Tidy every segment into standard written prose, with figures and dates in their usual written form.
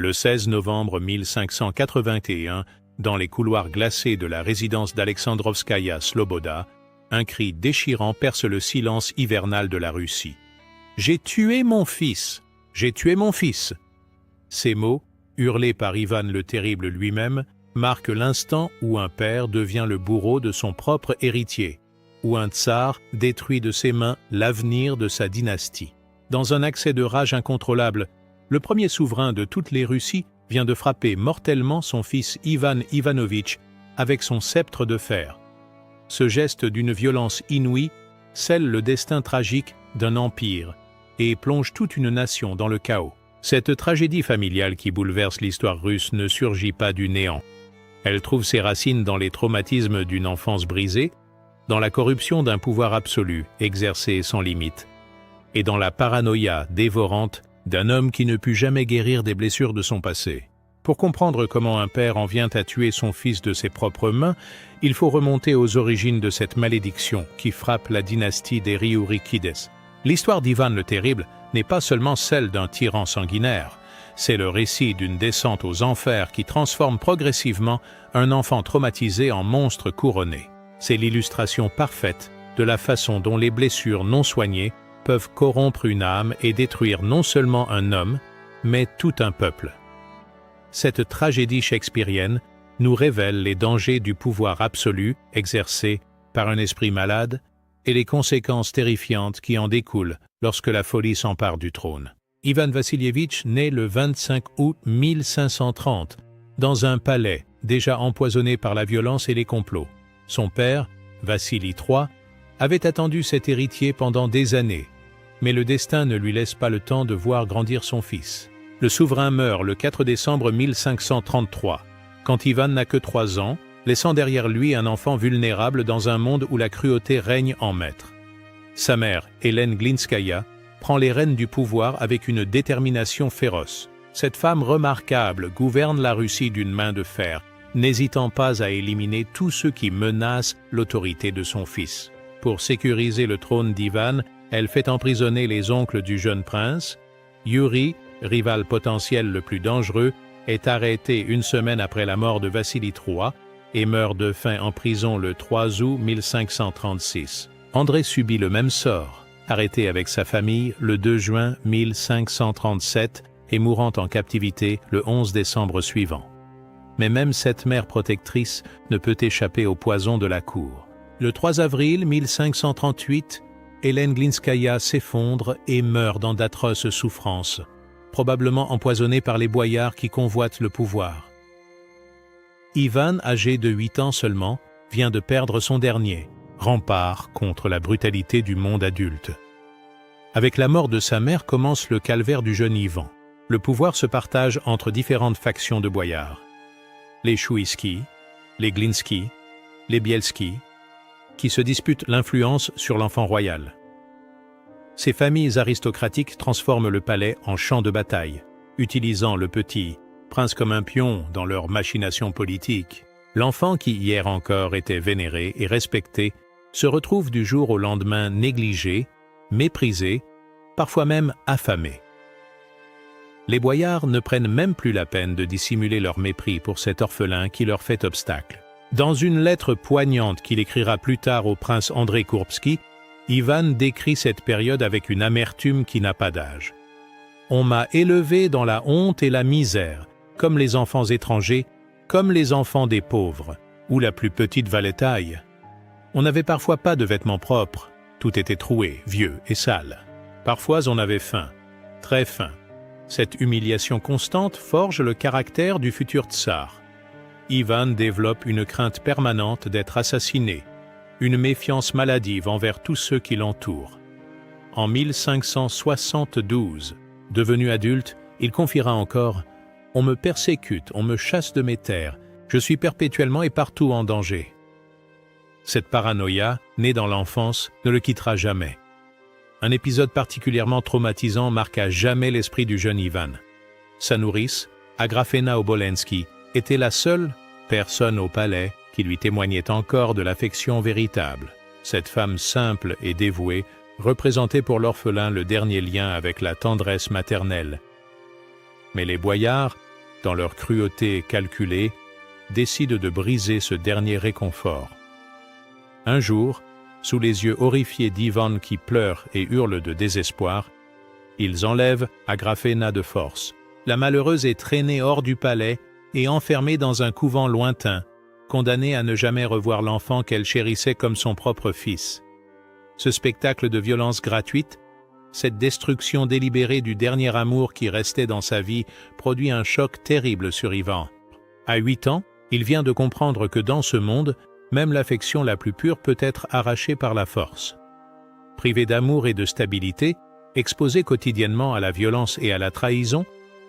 Le 16 novembre 1581, dans les couloirs glacés de la résidence d'Alexandrovskaya Sloboda, un cri déchirant perce le silence hivernal de la Russie. « J'ai tué mon fils! J'ai tué mon fils !» Ces mots, hurlés par Ivan le Terrible lui-même, marquent l'instant où un père devient le bourreau de son propre héritier, où un tsar détruit de ses mains l'avenir de sa dynastie. Dans un accès de rage incontrôlable, le premier souverain de toutes les Russies vient de frapper mortellement son fils Ivan Ivanovitch avec son sceptre de fer. Ce geste d'une violence inouïe scelle le destin tragique d'un empire et plonge toute une nation dans le chaos. Cette tragédie familiale qui bouleverse l'histoire russe ne surgit pas du néant. Elle trouve ses racines dans les traumatismes d'une enfance brisée, dans la corruption d'un pouvoir absolu exercé sans limite, et dans la paranoïa dévorante d'un homme qui ne put jamais guérir des blessures de son passé. Pour comprendre comment un père en vient à tuer son fils de ses propres mains, il faut remonter aux origines de cette malédiction qui frappe la dynastie des Riourikides. L'histoire d'Ivan le Terrible n'est pas seulement celle d'un tyran sanguinaire, c'est le récit d'une descente aux enfers qui transforme progressivement un enfant traumatisé en monstre couronné. C'est l'illustration parfaite de la façon dont les blessures non soignées peuvent corrompre une âme et détruire non seulement un homme, mais tout un peuple. Cette tragédie shakespearienne nous révèle les dangers du pouvoir absolu exercé par un esprit malade et les conséquences terrifiantes qui en découlent lorsque la folie s'empare du trône. Ivan Vassilievitch naît le 25 août 1530 dans un palais déjà empoisonné par la violence et les complots. Son père, Vassili III, avait attendu cet héritier pendant des années, mais le destin ne lui laisse pas le temps de voir grandir son fils. Le souverain meurt le 4 décembre 1533, quand Ivan n'a que 3 ans, laissant derrière lui un enfant vulnérable dans un monde où la cruauté règne en maître. Sa mère, Hélène Glinskaya, prend les rênes du pouvoir avec une détermination féroce. Cette femme remarquable gouverne la Russie d'une main de fer, n'hésitant pas à éliminer tous ceux qui menacent l'autorité de son fils. Pour sécuriser le trône d'Ivan, elle fait emprisonner les oncles du jeune prince. Yuri, rival potentiel le plus dangereux, est arrêté une semaine après la mort de Vassili III et meurt de faim en prison le 3 août 1536. André subit le même sort, arrêté avec sa famille le 2 juin 1537 et mourant en captivité le 11 décembre suivant. Mais même cette mère protectrice ne peut échapper au poison de la cour. Le 3 avril 1538, Hélène Glinskaya s'effondre et meurt dans d'atroces souffrances, probablement empoisonnée par les boyards qui convoitent le pouvoir. Ivan, âgé de 8 ans seulement, vient de perdre son dernier, rempart contre la brutalité du monde adulte. Avec la mort de sa mère commence le calvaire du jeune Ivan. Le pouvoir se partage entre différentes factions de boyards. Les Chouïski, les Glinski, les Bielski, qui se disputent l'influence sur l'enfant royal. Ces familles aristocratiques transforment le palais en champ de bataille, utilisant le petit prince comme un pion dans leurs machinations politiques. L'enfant qui hier encore était vénéré et respecté se retrouve du jour au lendemain négligé, méprisé, parfois même affamé. Les boyards ne prennent même plus la peine de dissimuler leur mépris pour cet orphelin qui leur fait obstacle. Dans une lettre poignante qu'il écrira plus tard au prince André Kourbski, Ivan décrit cette période avec une amertume qui n'a pas d'âge. « On m'a élevé dans la honte et la misère, comme les enfants étrangers, comme les enfants des pauvres, ou la plus petite valetaille. On n'avait parfois pas de vêtements propres, tout était troué, vieux et sale. Parfois on avait faim, très faim. Cette humiliation constante forge le caractère du futur tsar. Ivan développe une crainte permanente d'être assassiné, une méfiance maladive envers tous ceux qui l'entourent. En 1572, devenu adulte, il confiera encore « On me persécute, on me chasse de mes terres, je suis perpétuellement et partout en danger. » Cette paranoïa, née dans l'enfance, ne le quittera jamais. Un épisode particulièrement traumatisant marque à jamais l'esprit du jeune Ivan. Sa nourrice, Agrafena Obolensky, était la seule personne au palais qui lui témoignait encore de l'affection véritable. Cette femme simple et dévouée représentait pour l'orphelin le dernier lien avec la tendresse maternelle. Mais les boyards, dans leur cruauté calculée, décident de briser ce dernier réconfort. Un jour, sous les yeux horrifiés d'Ivan qui pleure et hurle de désespoir, ils enlèvent Agrafena de force. La malheureuse est traînée hors du palais et enfermée dans un couvent lointain, condamnée à ne jamais revoir l'enfant qu'elle chérissait comme son propre fils. Ce spectacle de violence gratuite, cette destruction délibérée du dernier amour qui restait dans sa vie, produit un choc terrible sur Ivan. À 8 ans, il vient de comprendre que dans ce monde, même l'affection la plus pure peut être arrachée par la force. Privé d'amour et de stabilité, exposé quotidiennement à la violence et à la trahison,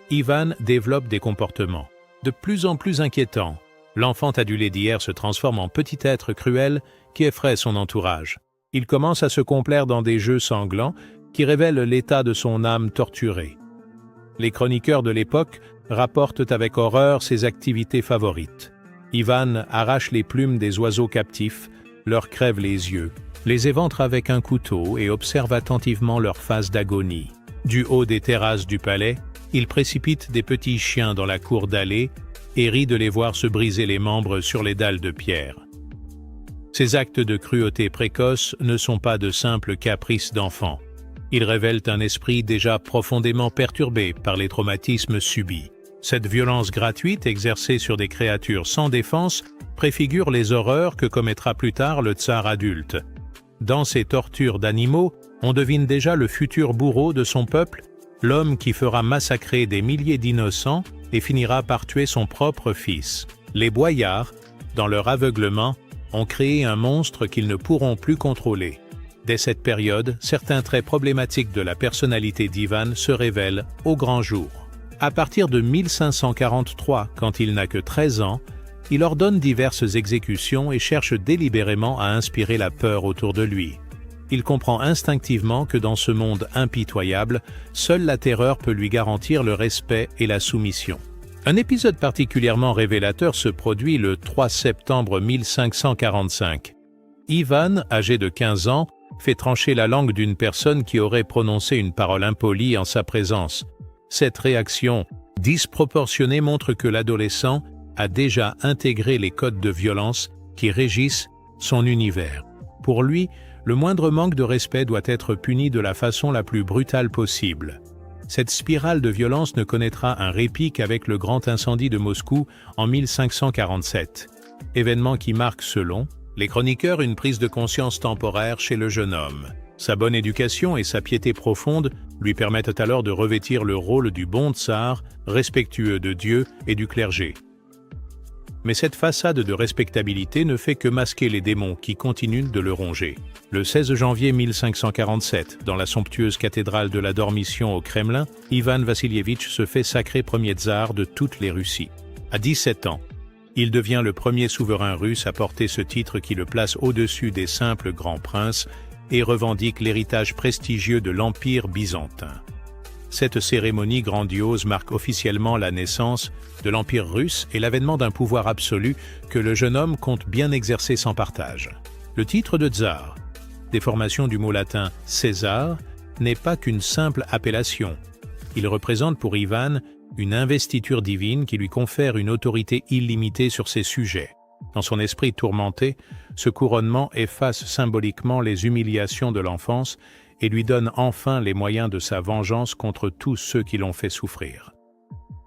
Ivan développe des comportements de plus en plus inquiétants. L'enfant adulé d'hier se transforme en petit être cruel qui effraie son entourage. Il commence à se complaire dans des jeux sanglants qui révèlent l'état de son âme torturée. Les chroniqueurs de l'époque rapportent avec horreur ses activités favorites. Ivan arrache les plumes des oiseaux captifs, leur crève les yeux, les éventre avec un couteau et observe attentivement leur phase d'agonie. Du haut des terrasses du palais, il précipite des petits chiens dans la cour d'allée et rit de les voir se briser les membres sur les dalles de pierre. Ces actes de cruauté précoce ne sont pas de simples caprices d'enfants. Ils révèlent un esprit déjà profondément perturbé par les traumatismes subis. Cette violence gratuite exercée sur des créatures sans défense préfigure les horreurs que commettra plus tard le tsar adulte. Dans ces tortures d'animaux, on devine déjà le futur bourreau de son peuple, l'homme qui fera massacrer des milliers d'innocents et finira par tuer son propre fils. Les boyards, dans leur aveuglement, ont créé un monstre qu'ils ne pourront plus contrôler. Dès cette période, certains traits problématiques de la personnalité d'Ivan se révèlent au grand jour. À partir de 1543, quand il n'a que 13 ans, il ordonne diverses exécutions et cherche délibérément à inspirer la peur autour de lui. Il comprend instinctivement que dans ce monde impitoyable, seule la terreur peut lui garantir le respect et la soumission. Un épisode particulièrement révélateur se produit le 3 septembre 1545. Ivan, âgé de 15 ans, fait trancher la langue d'une personne qui aurait prononcé une parole impolie en sa présence. Cette réaction disproportionnée montre que l'adolescent a déjà intégré les codes de violence qui régissent son univers. Pour lui, le moindre manque de respect doit être puni de la façon la plus brutale possible. Cette spirale de violence ne connaîtra un répit qu'avec le grand incendie de Moscou en 1547, événement qui marque, selon les chroniqueurs, une prise de conscience temporaire chez le jeune homme. Sa bonne éducation et sa piété profonde lui permettent alors de revêtir le rôle du bon tsar, respectueux de Dieu et du clergé. Mais cette façade de respectabilité ne fait que masquer les démons qui continuent de le ronger. Le 16 janvier 1547, dans la somptueuse cathédrale de la Dormition au Kremlin, Ivan Vassilievitch se fait sacré premier tsar de toute les Russies. À 17 ans, il devient le premier souverain russe à porter ce titre qui le place au-dessus des simples grands princes et revendique l'héritage prestigieux de l'Empire byzantin. Cette cérémonie grandiose marque officiellement la naissance de l'Empire russe et l'avènement d'un pouvoir absolu que le jeune homme compte bien exercer sans partage. Le titre de tsar, déformation du mot latin « César », n'est pas qu'une simple appellation. Il représente pour Ivan une investiture divine qui lui confère une autorité illimitée sur ses sujets. Dans son esprit tourmenté, ce couronnement efface symboliquement les humiliations de l'enfance et lui donne enfin les moyens de sa vengeance contre tous ceux qui l'ont fait souffrir.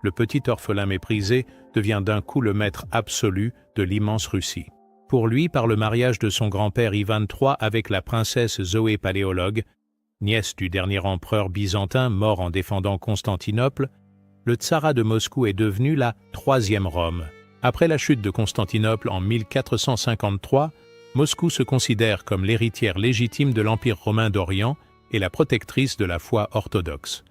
Le petit orphelin méprisé devient d'un coup le maître absolu de l'immense Russie. Pour lui, par le mariage de son grand-père Ivan III avec la princesse Zoé Paléologue, nièce du dernier empereur byzantin mort en défendant Constantinople, le tsarat de Moscou est devenu la troisième Rome. Après la chute de Constantinople en 1453, Moscou se considère comme l'héritière légitime de l'Empire romain d'Orient et la protectrice de la foi orthodoxe.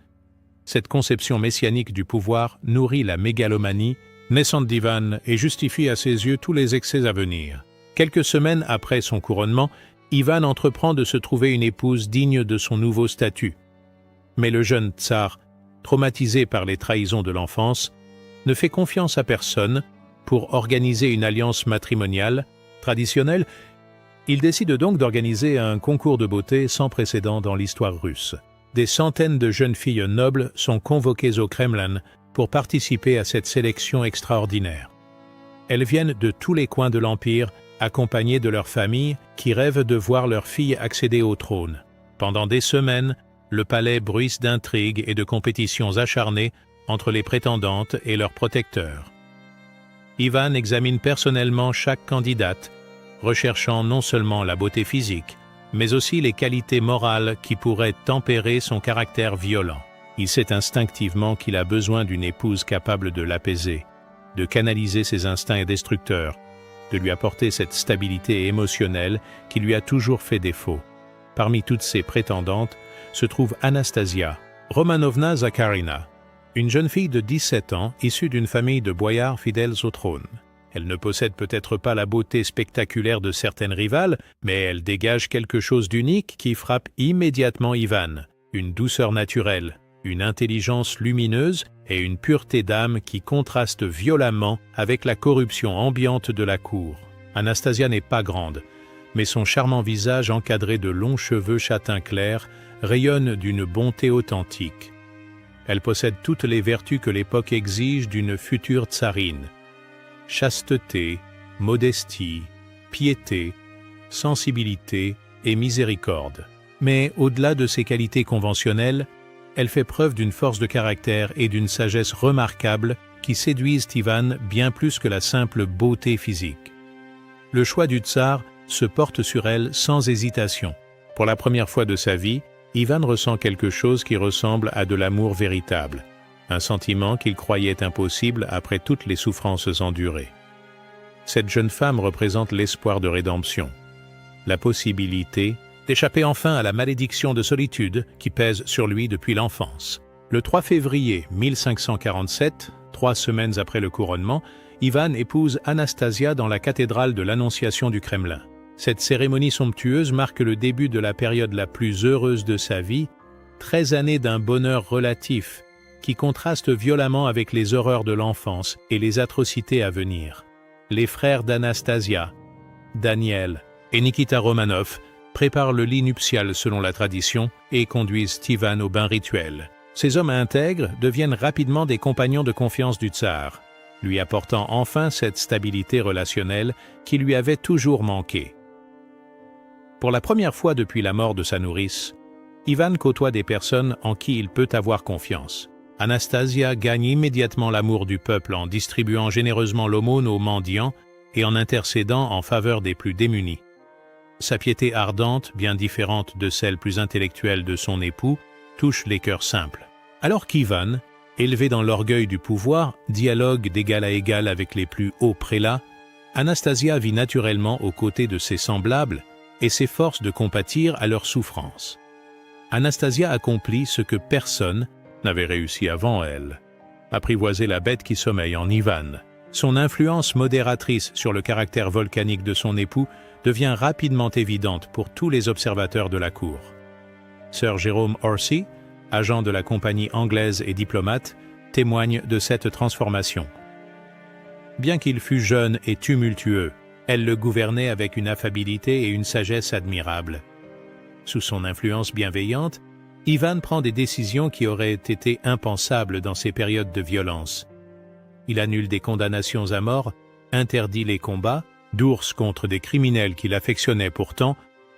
Cette conception messianique du pouvoir nourrit la mégalomanie naissante d'Ivan et justifie à ses yeux tous les excès à venir. Quelques semaines après son couronnement, Ivan entreprend de se trouver une épouse digne de son nouveau statut. Mais le jeune tsar, traumatisé par les trahisons de l'enfance, ne fait confiance à personne pour organiser une alliance matrimoniale traditionnelle. Il décide donc d'organiser un concours de beauté sans précédent dans l'histoire russe. Des centaines de jeunes filles nobles sont convoquées au Kremlin pour participer à cette sélection extraordinaire. Elles viennent de tous les coins de l'Empire, accompagnées de leurs familles qui rêvent de voir leur fille accéder au trône. Pendant des semaines, le palais bruisse d'intrigues et de compétitions acharnées entre les prétendantes et leurs protecteurs. Ivan examine personnellement chaque candidate, recherchant non seulement la beauté physique, mais aussi les qualités morales qui pourraient tempérer son caractère violent. Il sait instinctivement qu'il a besoin d'une épouse capable de l'apaiser, de canaliser ses instincts destructeurs, de lui apporter cette stabilité émotionnelle qui lui a toujours fait défaut. Parmi toutes ces prétendantes se trouve Anastasia Romanovna Zakharina, une jeune fille de 17 ans issue d'une famille de boyards fidèles au trône. Elle ne possède peut-être pas la beauté spectaculaire de certaines rivales, mais elle dégage quelque chose d'unique qui frappe immédiatement Ivan, une douceur naturelle, une intelligence lumineuse et une pureté d'âme qui contrastent violemment avec la corruption ambiante de la cour. Anastasia n'est pas grande, mais son charmant visage encadré de longs cheveux châtain clair rayonne d'une bonté authentique. Elle possède toutes les vertus que l'époque exige d'une future tsarine. Chasteté, modestie, piété, sensibilité et miséricorde. Mais au-delà de ces qualités conventionnelles, elle fait preuve d'une force de caractère et d'une sagesse remarquables qui séduisent Ivan bien plus que la simple beauté physique. Le choix du tsar se porte sur elle sans hésitation. Pour la première fois de sa vie, Ivan ressent quelque chose qui ressemble à de l'amour véritable, un sentiment qu'il croyait impossible après toutes les souffrances endurées. Cette jeune femme représente l'espoir de rédemption, la possibilité d'échapper enfin à la malédiction de solitude qui pèse sur lui depuis l'enfance. Le 3 février 1547, 3 semaines après le couronnement, Ivan épouse Anastasia dans la cathédrale de l'Annonciation du Kremlin. Cette cérémonie somptueuse marque le début de la période la plus heureuse de sa vie, 13 années d'un bonheur relatif, qui contraste violemment avec les horreurs de l'enfance et les atrocités à venir. Les frères d'Anastasia, Daniel et Nikita Romanov, préparent le lit nuptial selon la tradition et conduisent Ivan au bain rituel. Ces hommes intègres deviennent rapidement des compagnons de confiance du tsar, lui apportant enfin cette stabilité relationnelle qui lui avait toujours manqué. Pour la première fois depuis la mort de sa nourrice, Ivan côtoie des personnes en qui il peut avoir confiance. Anastasia gagne immédiatement l'amour du peuple en distribuant généreusement l'aumône aux mendiants et en intercédant en faveur des plus démunis. Sa piété ardente, bien différente de celle plus intellectuelle de son époux, touche les cœurs simples. Alors qu'Ivan, élevé dans l'orgueil du pouvoir, dialogue d'égal à égal avec les plus hauts prélats, Anastasia vit naturellement aux côtés de ses semblables et s'efforce de compatir à leurs souffrances. Anastasia accomplit ce que personne n'avait réussi avant elle, apprivoiser la bête qui sommeille en Ivan. Son influence modératrice sur le caractère volcanique de son époux devient rapidement évidente pour tous les observateurs de la cour. Sir Jerome Orsi, agent de la compagnie anglaise et diplomate, témoigne de cette transformation. Bien qu'il fût jeune et tumultueux, elle le gouvernait avec une affabilité et une sagesse admirables. Sous son influence bienveillante, Ivan prend des décisions qui auraient été impensables dans ces périodes de violence. Il annule des condamnations à mort, interdit les combats, d'ours contre des criminels qu'il affectionnait pourtant,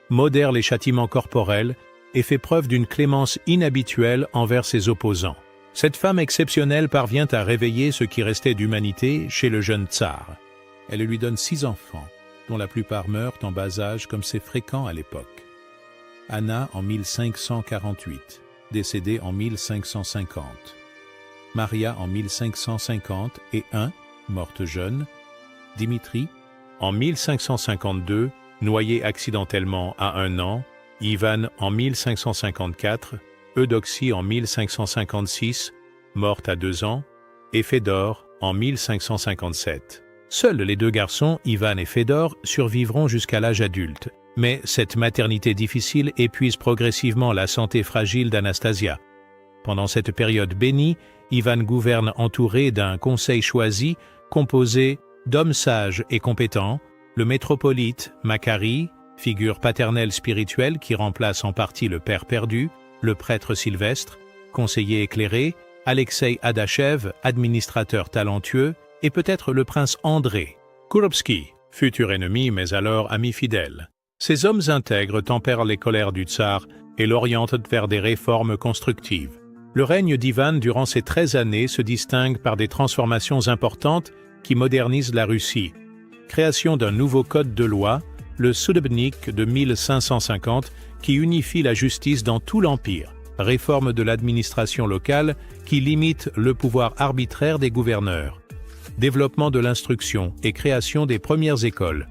modère les châtiments corporels et fait preuve d'une clémence inhabituelle envers ses opposants. Cette femme exceptionnelle parvient à réveiller ce qui restait d'humanité chez le jeune tsar. Elle lui donne 6 enfants, dont la plupart meurent en bas âge comme c'est fréquent à l'époque. Anna en 1548, décédée en 1550. Maria en 1550 et morte jeune. Dimitri en 1552, noyé accidentellement à 1 an. Ivan en 1554, Eudoxie en 1556, morte à 2 ans, et Fédor en 1557. Seuls les 2 garçons, Ivan et Fédor, survivront jusqu'à l'âge adulte, mais cette maternité difficile épuise progressivement la santé fragile d'Anastasia. Pendant cette période bénie, Ivan gouverne entouré d'un conseil choisi, composé d'hommes sages et compétents, le métropolite Macquarie, figure paternelle spirituelle qui remplace en partie le père perdu, le prêtre Sylvestre, conseiller éclairé, Alexei Adachev, administrateur talentueux, et peut-être le prince André. Kourovski, futur ennemi mais alors ami fidèle. Ces hommes intègres tempèrent les colères du tsar et l'orientent vers des réformes constructives. Le règne d'Ivan durant ces 13 années se distingue par des transformations importantes qui modernisent la Russie. Création d'un nouveau code de loi, le Soudebnik de 1550, qui unifie la justice dans tout l'Empire. Réforme de l'administration locale qui limite le pouvoir arbitraire des gouverneurs. Développement de l'instruction et création des premières écoles.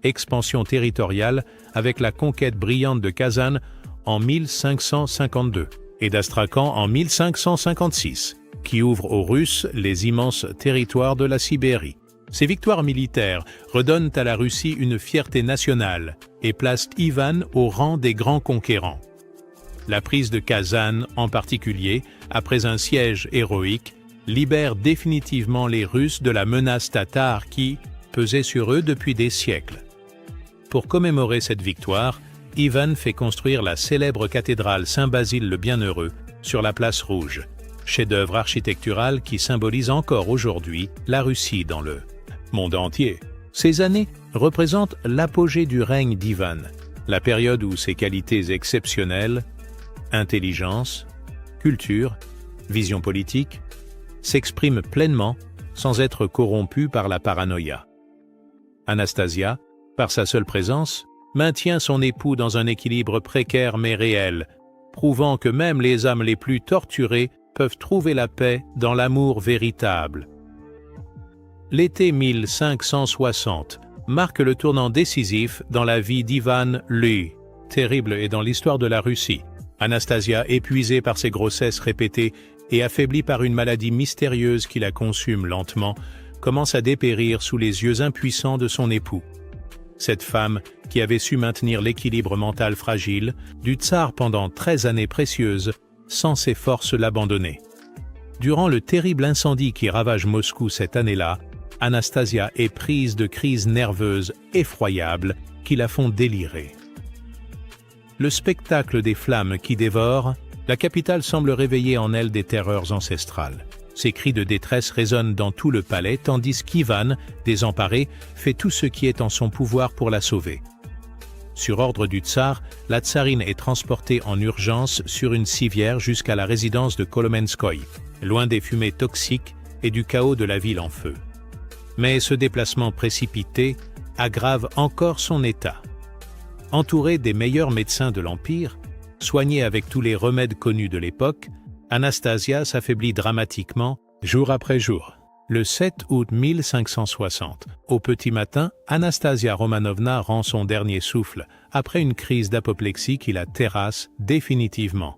Expansion territoriale avec la conquête brillante de Kazan en 1552 et d'Astrakhan en 1556, qui ouvre aux Russes les immenses territoires de la Sibérie. Ces victoires militaires redonnent à la Russie une fierté nationale et placent Ivan au rang des grands conquérants. La prise de Kazan, en particulier, après un siège héroïque, libère définitivement les Russes de la menace tatare qui pesait sur eux depuis des siècles. Pour commémorer cette victoire, Ivan fait construire la célèbre cathédrale Saint-Basile le Bienheureux sur la place Rouge, chef-d'œuvre architectural qui symbolise encore aujourd'hui la Russie dans le monde entier. Ces années représentent l'apogée du règne d'Ivan, la période où ses qualités exceptionnelles, intelligence, culture, vision politique, s'expriment pleinement sans être corrompus par la paranoïa. Anastasia, par sa seule présence, maintient son époux dans un équilibre précaire mais réel, prouvant que même les âmes les plus torturées peuvent trouver la paix dans l'amour véritable. L'été 1560 marque le tournant décisif dans la vie d'Ivan Lui, terrible et dans l'histoire de la Russie. Anastasia, épuisée par ses grossesses répétées et affaiblie par une maladie mystérieuse qui la consume lentement, commence à dépérir sous les yeux impuissants de son époux. Cette femme, qui avait su maintenir l'équilibre mental fragile du tsar pendant 13 années précieuses, sent ses forces l'abandonner. Durant le terrible incendie qui ravage Moscou cette année-là, Anastasia est prise de crises nerveuses effroyables qui la font délirer. Le spectacle des flammes qui dévorent, la capitale semble réveiller en elle des terreurs ancestrales. Ses cris de détresse résonnent dans tout le palais, tandis qu'Ivan, désemparé, fait tout ce qui est en son pouvoir pour la sauver. Sur ordre du tsar, la tsarine est transportée en urgence sur une civière jusqu'à la résidence de Kolomenskoï, loin des fumées toxiques et du chaos de la ville en feu. Mais ce déplacement précipité aggrave encore son état. Entourée des meilleurs médecins de l'Empire, soignée avec tous les remèdes connus de l'époque, Anastasia s'affaiblit dramatiquement jour après jour. Le 7 août 1560, au petit matin, Anastasia Romanovna rend son dernier souffle après une crise d'apoplexie qui la terrasse définitivement.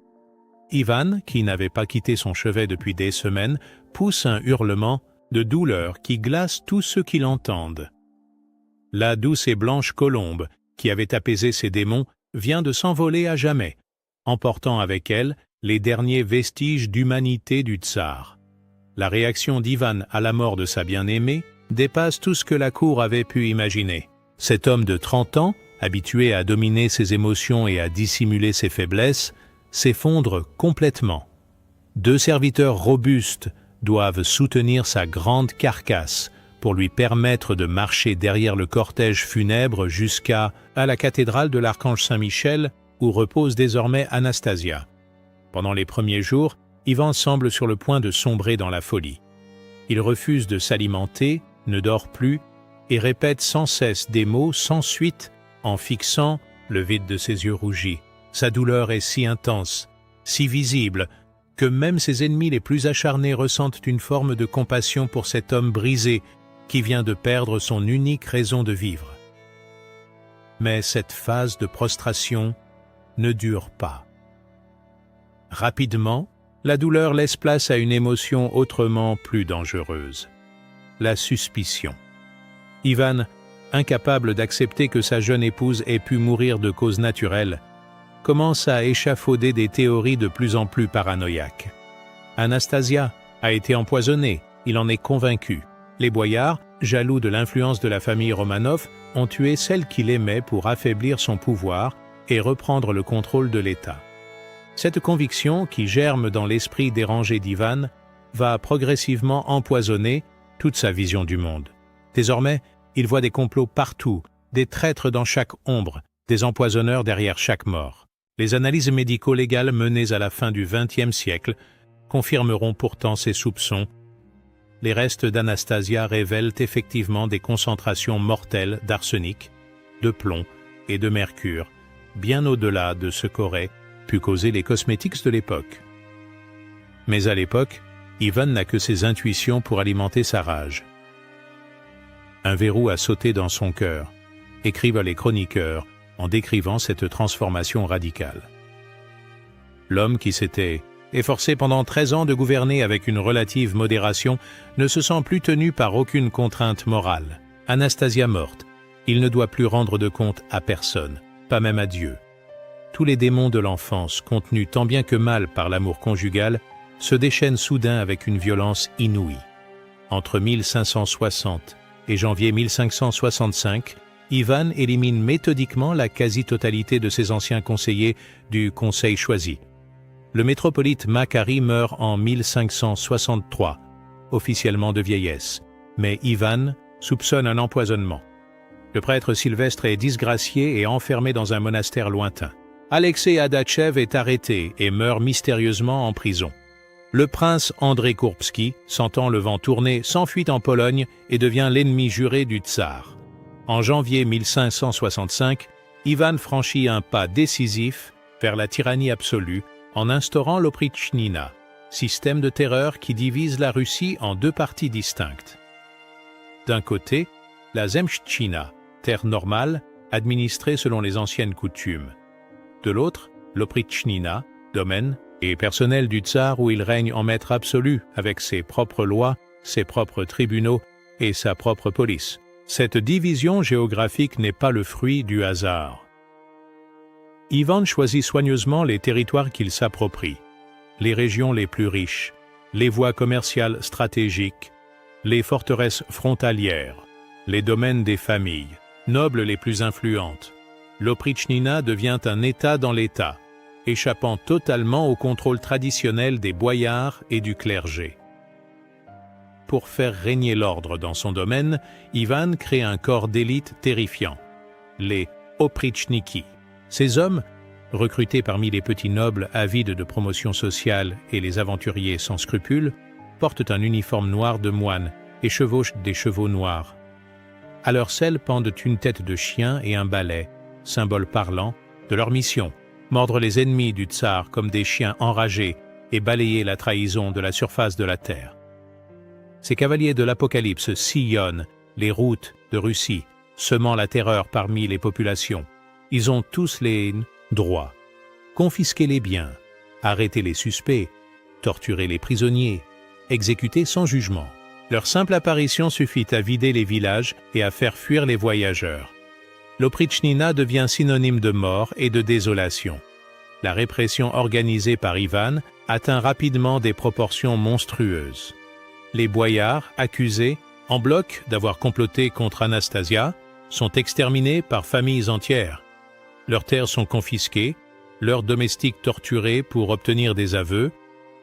Ivan, qui n'avait pas quitté son chevet depuis des semaines, pousse un hurlement de douleur qui glace tous ceux qui l'entendent. La douce et blanche colombe, qui avait apaisé ses démons, vient de s'envoler à jamais, emportant avec elle les derniers vestiges d'humanité du tsar. La réaction d'Ivan à la mort de sa bien-aimée dépasse tout ce que la cour avait pu imaginer. Cet homme de 30 ans, habitué à dominer ses émotions et à dissimuler ses faiblesses, s'effondre complètement. 2 serviteurs robustes doivent soutenir sa grande carcasse pour lui permettre de marcher derrière le cortège funèbre jusqu'à la cathédrale de l'Archange Saint-Michel où repose désormais Anastasia. Pendant les premiers jours, Ivan semble sur le point de sombrer dans la folie. Il refuse de s'alimenter, ne dort plus et répète sans cesse des mots sans suite en fixant le vide de ses yeux rougis. Sa douleur est si intense, si visible, que même ses ennemis les plus acharnés ressentent une forme de compassion pour cet homme brisé qui vient de perdre son unique raison de vivre. Mais cette phase de prostration ne dure pas. Rapidement, la douleur laisse place à une émotion autrement plus dangereuse, la suspicion. Ivan, incapable d'accepter que sa jeune épouse ait pu mourir de cause naturelle, commence à échafauder des théories de plus en plus paranoïaques. Anastasia a été empoisonnée, il en est convaincu. Les boyards, jaloux de l'influence de la famille Romanov, ont tué celle qu'il aimait pour affaiblir son pouvoir et reprendre le contrôle de l'État. Cette conviction, qui germe dans l'esprit dérangé d'Ivan, va progressivement empoisonner toute sa vision du monde. Désormais, il voit des complots partout, des traîtres dans chaque ombre, des empoisonneurs derrière chaque mort. Les analyses médico-légales menées à la fin du XXe siècle confirmeront pourtant ces soupçons. Les restes d'Anastasia révèlent effectivement des concentrations mortelles d'arsenic, de plomb et de mercure, bien au-delà de ce qu'auraient pu causer les cosmétiques de l'époque. Mais à l'époque, Ivan n'a que ses intuitions pour alimenter sa rage. Un verrou a sauté dans son cœur, écrivent les chroniqueurs en décrivant cette transformation radicale. L'homme qui s'était efforcé pendant 13 ans de gouverner avec une relative modération ne se sent plus tenu par aucune contrainte morale. Anastasia morte, il ne doit plus rendre de compte à personne, pas même à Dieu. Tous les démons de l'enfance, contenus tant bien que mal par l'amour conjugal, se déchaînent soudain avec une violence inouïe. Entre 1560 et janvier 1565, Ivan élimine méthodiquement la quasi-totalité de ses anciens conseillers du Conseil choisi. Le métropolite Macquarie meurt en 1563, officiellement de vieillesse, mais Ivan soupçonne un empoisonnement. Le prêtre Sylvestre est disgracié et enfermé dans un monastère lointain. Alexei Adachev est arrêté et meurt mystérieusement en prison. Le prince André Kourbsky, sentant le vent tourner, s'enfuit en Pologne et devient l'ennemi juré du tsar. En janvier 1565, Ivan franchit un pas décisif vers la tyrannie absolue en instaurant l'Oprichnina, système de terreur qui divise la Russie en deux parties distinctes. D'un côté, la Zemchtchina, terre normale, administrée selon les anciennes coutumes. De l'autre, l'Oprichnina, domaine et personnel du tsar où il règne en maître absolu avec ses propres lois, ses propres tribunaux et sa propre police. Cette division géographique n'est pas le fruit du hasard. Ivan choisit soigneusement les territoires qu'il s'approprie, les régions les plus riches, les voies commerciales stratégiques, les forteresses frontalières, les domaines des familles, nobles les plus influentes. L'Oprichnina devient un État dans l'État, échappant totalement au contrôle traditionnel des boyards et du clergé. Pour faire régner l'ordre dans son domaine, Ivan crée un corps d'élite terrifiant, les Oprichniki. Ces hommes, recrutés parmi les petits nobles avides de promotion sociale et les aventuriers sans scrupules, portent un uniforme noir de moine et chevauchent des chevaux noirs. À leur selle pendent une tête de chien et un balai, symbole parlant de leur mission, mordre les ennemis du tsar comme des chiens enragés et balayer la trahison de la surface de la terre. Ces cavaliers de l'Apocalypse sillonnent les routes de Russie, semant la terreur parmi les populations. Ils ont tous les droits. Confisquer les biens, arrêter les suspects, torturer les prisonniers, exécuter sans jugement. Leur simple apparition suffit à vider les villages et à faire fuir les voyageurs. L'Oprichnina devient synonyme de mort et de désolation. La répression organisée par Ivan atteint rapidement des proportions monstrueuses. Les boyards, accusés, en bloc d'avoir comploté contre Anastasia, sont exterminés par familles entières. Leurs terres sont confisquées, leurs domestiques torturés pour obtenir des aveux,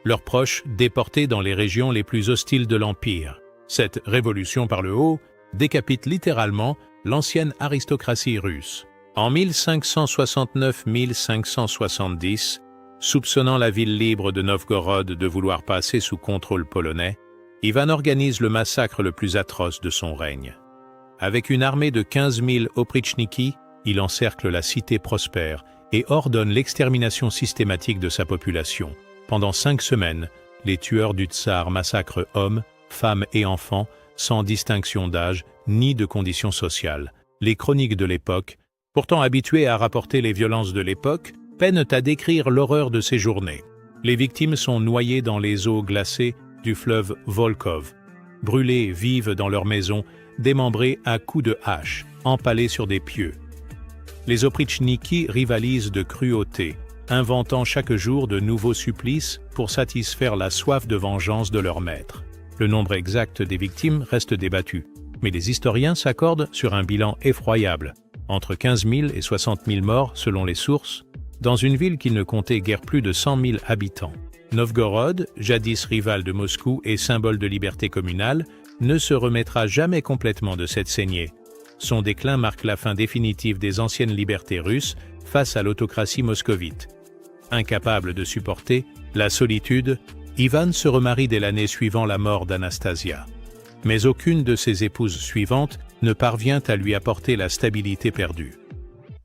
leurs proches déportés dans les régions les plus hostiles de l'Empire. Cette révolution par le haut décapite littéralement l'ancienne aristocratie russe. En 1569-1570, soupçonnant la ville libre de Novgorod de vouloir passer sous contrôle polonais, Ivan organise le massacre le plus atroce de son règne. Avec une armée de 15 000 Oprichniki, il encercle la cité prospère et ordonne l'extermination systématique de sa population. Pendant 5 semaines, les tueurs du tsar massacrent hommes, femmes et enfants, sans distinction d'âge ni de conditions sociales. Les chroniques de l'époque, pourtant habituées à rapporter les violences de l'époque, peinent à décrire l'horreur de ces journées. Les victimes sont noyées dans les eaux glacées du fleuve Volkhov, brûlées vives dans leurs maisons, démembrées à coups de hache, empalées sur des pieux. Les Oprichniki rivalisent de cruauté, inventant chaque jour de nouveaux supplices pour satisfaire la soif de vengeance de leur maître. Le nombre exact des victimes reste débattu, mais les historiens s'accordent sur un bilan effroyable, entre 15 000 et 60 000 morts selon les sources, dans une ville qui ne comptait guère plus de 100 000 habitants. Novgorod, jadis rival de Moscou et symbole de liberté communale, ne se remettra jamais complètement de cette saignée. Son déclin marque la fin définitive des anciennes libertés russes face à l'autocratie moscovite. Incapable de supporter la solitude, Ivan se remarie dès l'année suivant la mort d'Anastasia. Mais aucune de ses épouses suivantes ne parvient à lui apporter la stabilité perdue.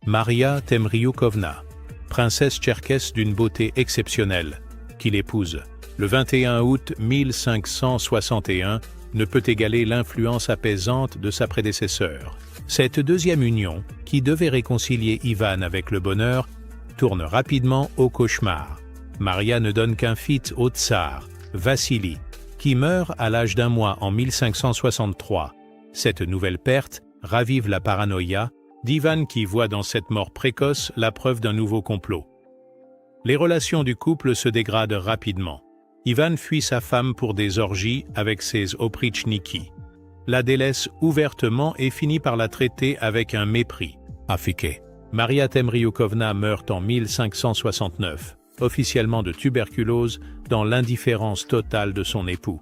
Maria Temryukovna, princesse tcherkesse d'une beauté exceptionnelle, qu'il épouse le 21 août 1561, ne peut égaler l'influence apaisante de sa prédécesseur. Cette deuxième union, qui devait réconcilier Ivan avec le bonheur, tourne rapidement au cauchemar. Maria ne donne qu'un fils au tsar, Vassili, qui meurt à l'âge d'1 mois en 1563. Cette nouvelle perte ravive la paranoïa d'Ivan qui voit dans cette mort précoce la preuve d'un nouveau complot. Les relations du couple se dégradent rapidement. Ivan fuit sa femme pour des orgies avec ses oprichniki, la délaisse ouvertement et finit par la traiter avec un mépris affiché. Maria Temryukovna meurt en 1569, officiellement de tuberculose, dans l'indifférence totale de son époux.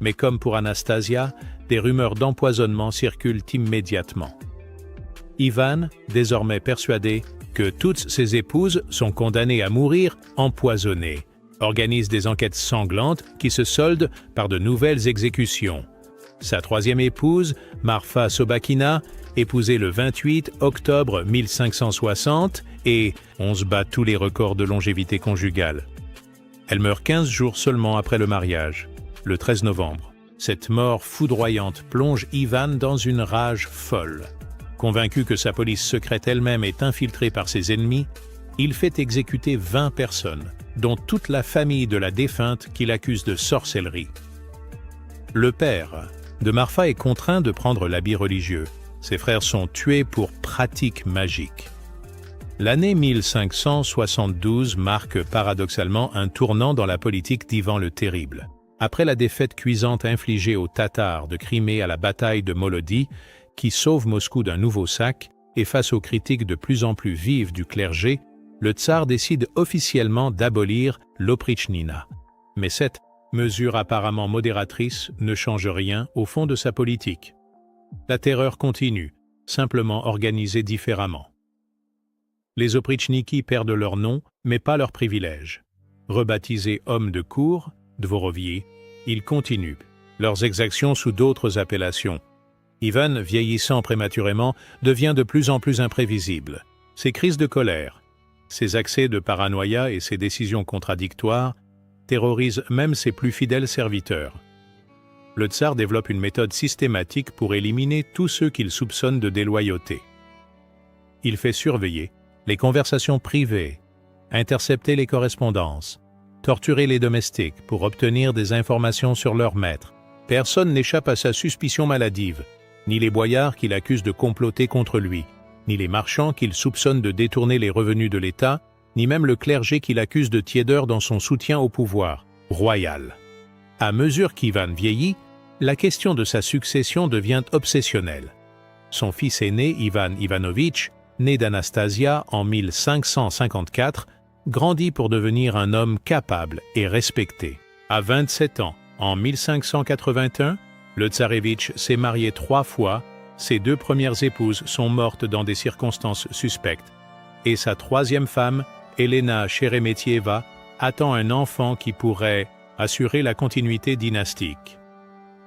Mais comme pour Anastasia, des rumeurs d'empoisonnement circulent immédiatement. Ivan, désormais persuadé que toutes ses épouses sont condamnées à mourir empoisonnées, organise des enquêtes sanglantes qui se soldent par de nouvelles exécutions. Sa troisième épouse, Marfa Sobakina, épousée le 28 octobre 1560 et on se bat tous les records de longévité conjugale. Elle meurt 15 jours seulement après le mariage, le 13 novembre. Cette mort foudroyante plonge Ivan dans une rage folle. Convaincu que sa police secrète elle-même est infiltrée par ses ennemis, il fait exécuter 20 personnes, dont toute la famille de la défunte qu'il accuse de sorcellerie. Le père de Marfa est contraint de prendre l'habit religieux. Ses frères sont tués pour pratiques magiques. L'année 1572 marque paradoxalement un tournant dans la politique d'Ivan le Terrible. Après la défaite cuisante infligée aux Tatars de Crimée à la bataille de Molody, qui sauve Moscou d'un nouveau sac, et face aux critiques de plus en plus vives du clergé, le tsar décide officiellement d'abolir l'oprichnina. Mais cette mesure apparemment modératrice ne change rien au fond de sa politique. La terreur continue, simplement organisée différemment. Les oprichniki perdent leur nom, mais pas leurs privilèges. Rebaptisés hommes de cour, dvoroviers, ils continuent leurs exactions sous d'autres appellations. Ivan, vieillissant prématurément, devient de plus en plus imprévisible. Ses crises de colère, ses accès de paranoïa et ses décisions contradictoires terrorisent même ses plus fidèles serviteurs. Le tsar développe une méthode systématique pour éliminer tous ceux qu'il soupçonne de déloyauté. Il fait surveiller les conversations privées, intercepter les correspondances, torturer les domestiques pour obtenir des informations sur leur maître. Personne n'échappe à sa suspicion maladive, ni les boyards qu'il accuse de comploter contre lui, ni les marchands qu'il soupçonne de détourner les revenus de l'État, ni même le clergé qu'il accuse de tiédeur dans son soutien au pouvoir royal. À mesure qu'Ivan vieillit, la question de sa succession devient obsessionnelle. Son fils aîné, Ivan Ivanovitch, né d'Anastasia en 1554, grandit pour devenir un homme capable et respecté. À 27 ans, en 1581, le tsarévitch s'est marié 3 fois, ses 2 premières épouses sont mortes dans des circonstances suspectes, et sa 3e femme, Elena Sheremetyeva, attend un enfant qui pourrait assurer la continuité dynastique.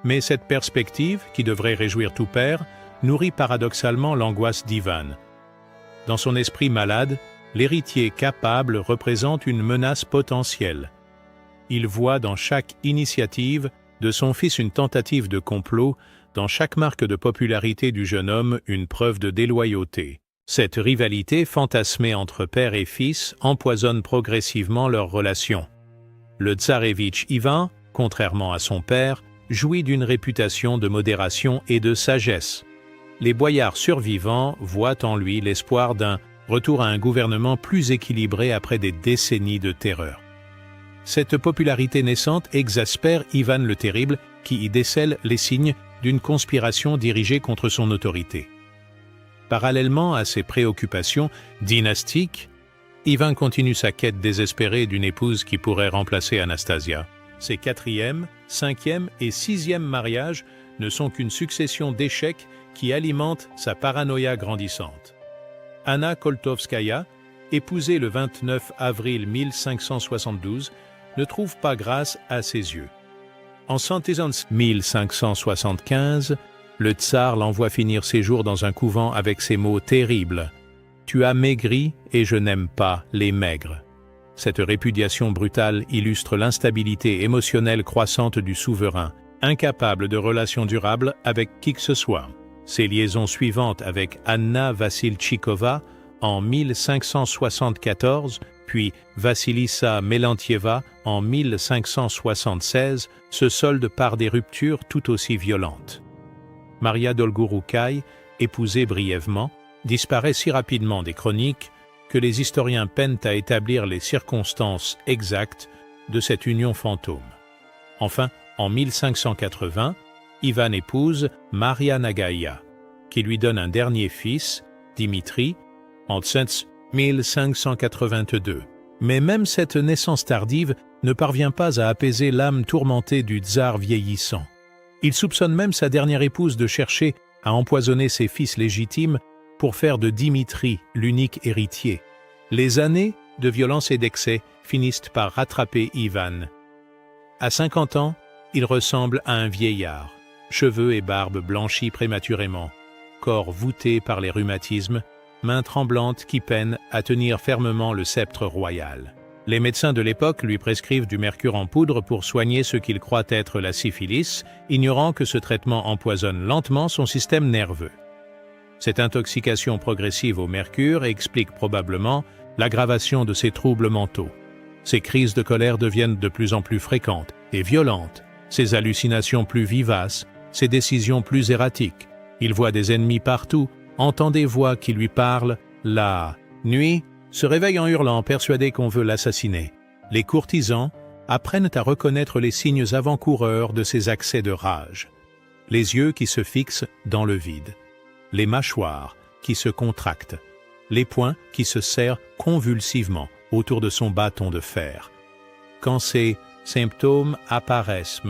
Mais cette perspective, qui devrait réjouir tout père, nourrit paradoxalement l'angoisse d'Ivan. Dans son esprit malade, l'héritier capable représente une menace potentielle. Il voit dans chaque initiative de son fils une tentative de complot, dans chaque marque de popularité du jeune homme une preuve de déloyauté. Cette rivalité fantasmée entre père et fils empoisonne progressivement leurs relations. Le tsarévitch Ivan, contrairement à son père, jouit d'une réputation de modération et de sagesse. Les boyards survivants voient en lui l'espoir d'un retour à un gouvernement plus équilibré après des décennies de terreur. Cette popularité naissante exaspère Ivan le Terrible, qui y décèle les signes d'une conspiration dirigée contre son autorité. Parallèlement à ses préoccupations dynastiques, Ivan continue sa quête désespérée d'une épouse qui pourrait remplacer Anastasia. Ses 4e, 5e et 6e mariages ne sont qu'une succession d'échecs qui alimentent sa paranoïa grandissante. Anna Koltovskaya, épousée le 29 avril 1572, ne trouve pas grâce à ses yeux. En 1575, le tsar l'envoie finir ses jours dans un couvent avec ces mots terribles « Tu as maigri et je n'aime pas les maigres ». Cette répudiation brutale illustre l'instabilité émotionnelle croissante du souverain, incapable de relations durables avec qui que ce soit. Ses liaisons suivantes avec Anna Vassilchikova en 1574, puis Vassilissa Melantieva en 1576 se soldent par des ruptures tout aussi violentes. Maria Dolgoroukai, épousée brièvement, disparaît si rapidement des chroniques que les historiens peinent à établir les circonstances exactes de cette union fantôme. Enfin, en 1580, Ivan épouse Maria Nagaïa, qui lui donne un dernier fils, Dimitri, en 1582. Mais même cette naissance tardive ne parvient pas à apaiser l'âme tourmentée du tsar vieillissant. Il soupçonne même sa dernière épouse de chercher à empoisonner ses fils légitimes pour faire de Dimitri l'unique héritier. Les années de violence et d'excès finissent par rattraper Ivan. À 50 ans, il ressemble à un vieillard, cheveux et barbe blanchis prématurément, corps voûté par les rhumatismes, mains tremblantes qui peinent à tenir fermement le sceptre royal. Les médecins de l'époque lui prescrivent du mercure en poudre pour soigner ce qu'il croit être la syphilis, ignorant que ce traitement empoisonne lentement son système nerveux. Cette intoxication progressive au mercure explique probablement l'aggravation de ses troubles mentaux. Ses crises de colère deviennent de plus en plus fréquentes et violentes, ses hallucinations plus vivaces, ses décisions plus erratiques. Il voit des ennemis partout, entend des voix qui lui parlent. La nuit se réveille en hurlant, persuadé qu'on veut l'assassiner. Les courtisans apprennent à reconnaître les signes avant-coureurs de ses accès de rage. Les yeux qui se fixent dans le vide, les mâchoires qui se contractent, les poings qui se serrent convulsivement autour de son bâton de fer. Quand ces symptômes apparaissent,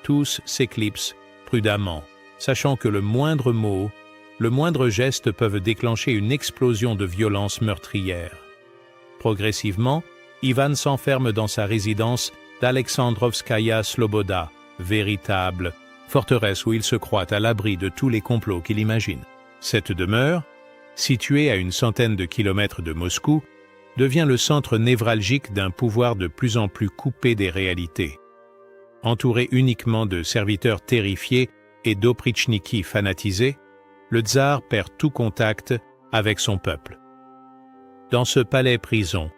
tous s'éclipsent prudemment, sachant que le moindre mot, le moindre geste peuvent déclencher une explosion de violence meurtrière. Progressivement, Ivan s'enferme dans sa résidence d'Alexandrovskaya Sloboda, véritable forteresse où il se croit à l'abri de tous les complots qu'il imagine. Cette demeure, située à une centaine de kilomètres de Moscou, devient le centre névralgique d'un pouvoir de plus en plus coupé des réalités. Entouré uniquement de serviteurs terrifiés et d'oprichniki fanatisés, le tsar perd tout contact avec son peuple. Dans ce palais-prison,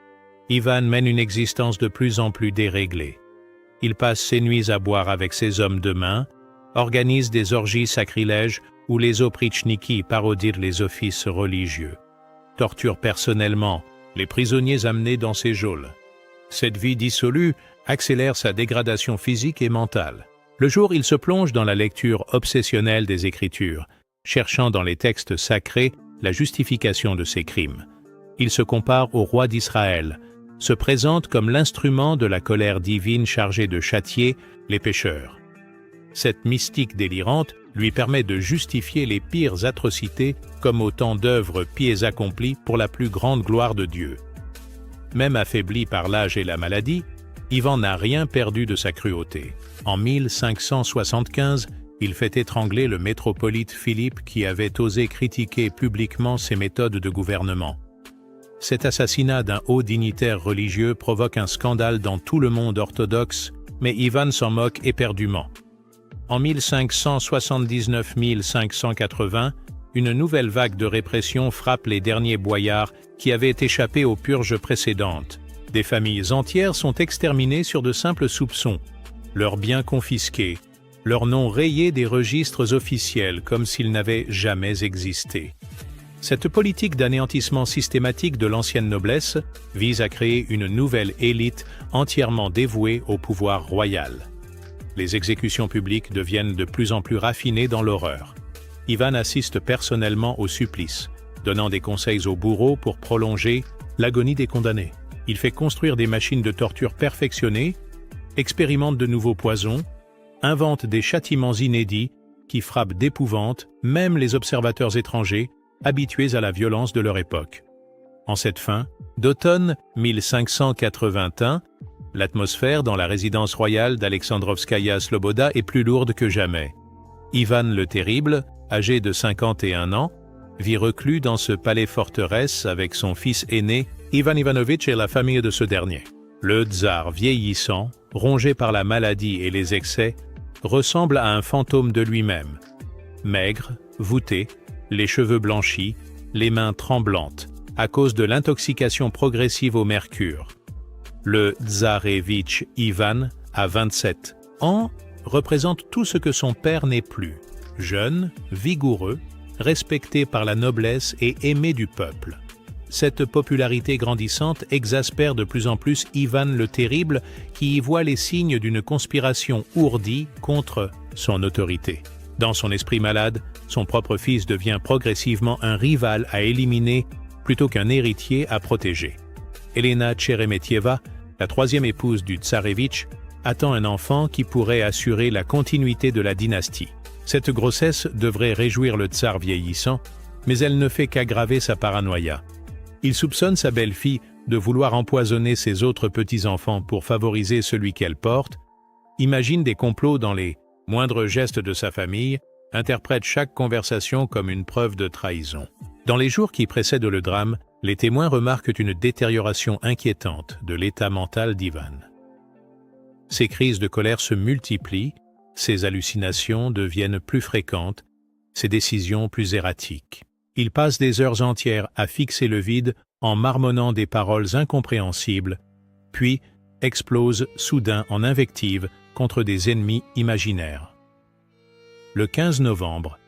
Ivan mène une existence de plus en plus déréglée. Il passe ses nuits à boire avec ses hommes de main, organise des orgies sacrilèges où les oprichniki parodient les offices religieux, torture personnellement les prisonniers amenés dans ses geôles. Cette vie dissolue accélère sa dégradation physique et mentale. Le jour, il se plonge dans la lecture obsessionnelle des Écritures, cherchant dans les textes sacrés la justification de ses crimes. Il se compare au roi d'Israël, se présente comme l'instrument de la colère divine chargée de châtier les pécheurs. Cette mystique délirante lui permet de justifier les pires atrocités comme autant d'œuvres pieds accomplis pour la plus grande gloire de Dieu. Même affaibli par l'âge et la maladie, Ivan n'a rien perdu de sa cruauté. En 1575, il fait étrangler le métropolite Philippe qui avait osé critiquer publiquement ses méthodes de gouvernement. Cet assassinat d'un haut dignitaire religieux provoque un scandale dans tout le monde orthodoxe, mais Ivan s'en moque éperdument. En 1579-1580, une nouvelle vague de répression frappe les derniers boyards qui avaient échappé aux purges précédentes. Des familles entières sont exterminées sur de simples soupçons, leurs biens confisqués, leurs noms rayés des registres officiels comme s'ils n'avaient jamais existé. Cette politique d'anéantissement systématique de l'ancienne noblesse vise à créer une nouvelle élite entièrement dévouée au pouvoir royal. Les exécutions publiques deviennent de plus en plus raffinées dans l'horreur. Ivan assiste personnellement au supplice, donnant des conseils aux bourreaux pour prolonger l'agonie des condamnés. Il fait construire des machines de torture perfectionnées, expérimente de nouveaux poisons, invente des châtiments inédits qui frappent d'épouvante même les observateurs étrangers habitués à la violence de leur époque. En cette fin d'automne 1581, l'atmosphère dans la résidence royale d'Alexandrovskaya Sloboda est plus lourde que jamais. Ivan le Terrible, âgé de 51 ans, vit reclus dans ce palais-forteresse avec son fils aîné, Ivan Ivanovitch et la famille de ce dernier. Le tsar vieillissant, rongé par la maladie et les excès, ressemble à un fantôme de lui-même. Maigre, voûté, les cheveux blanchis, les mains tremblantes, à cause de l'intoxication progressive au mercure. Le tsarevitch Ivan, à 27 ans, représente tout ce que son père n'est plus. Jeune, vigoureux, respecté par la noblesse et aimé du peuple. Cette popularité grandissante exaspère de plus en plus Ivan le Terrible, qui y voit les signes d'une conspiration ourdie contre son autorité. Dans son esprit malade, son propre fils devient progressivement un rival à éliminer plutôt qu'un héritier à protéger. Elena Tcheremetieva, la troisième épouse du tsarevitch, attend un enfant qui pourrait assurer la continuité de la dynastie. Cette grossesse devrait réjouir le tsar vieillissant, mais elle ne fait qu'aggraver sa paranoïa. Il soupçonne sa belle-fille de vouloir empoisonner ses autres petits-enfants pour favoriser celui qu'elle porte, imagine des complots dans les moindres gestes de sa famille, interprète chaque conversation comme une preuve de trahison. Dans les jours qui précèdent le drame, les témoins remarquent une détérioration inquiétante de l'état mental d'Ivan. Ses crises de colère se multiplient, ses hallucinations deviennent plus fréquentes, ses décisions plus erratiques. Il passe des heures entières à fixer le vide en marmonnant des paroles incompréhensibles, puis explose soudain en invective contre des ennemis imaginaires. Le 15 novembre,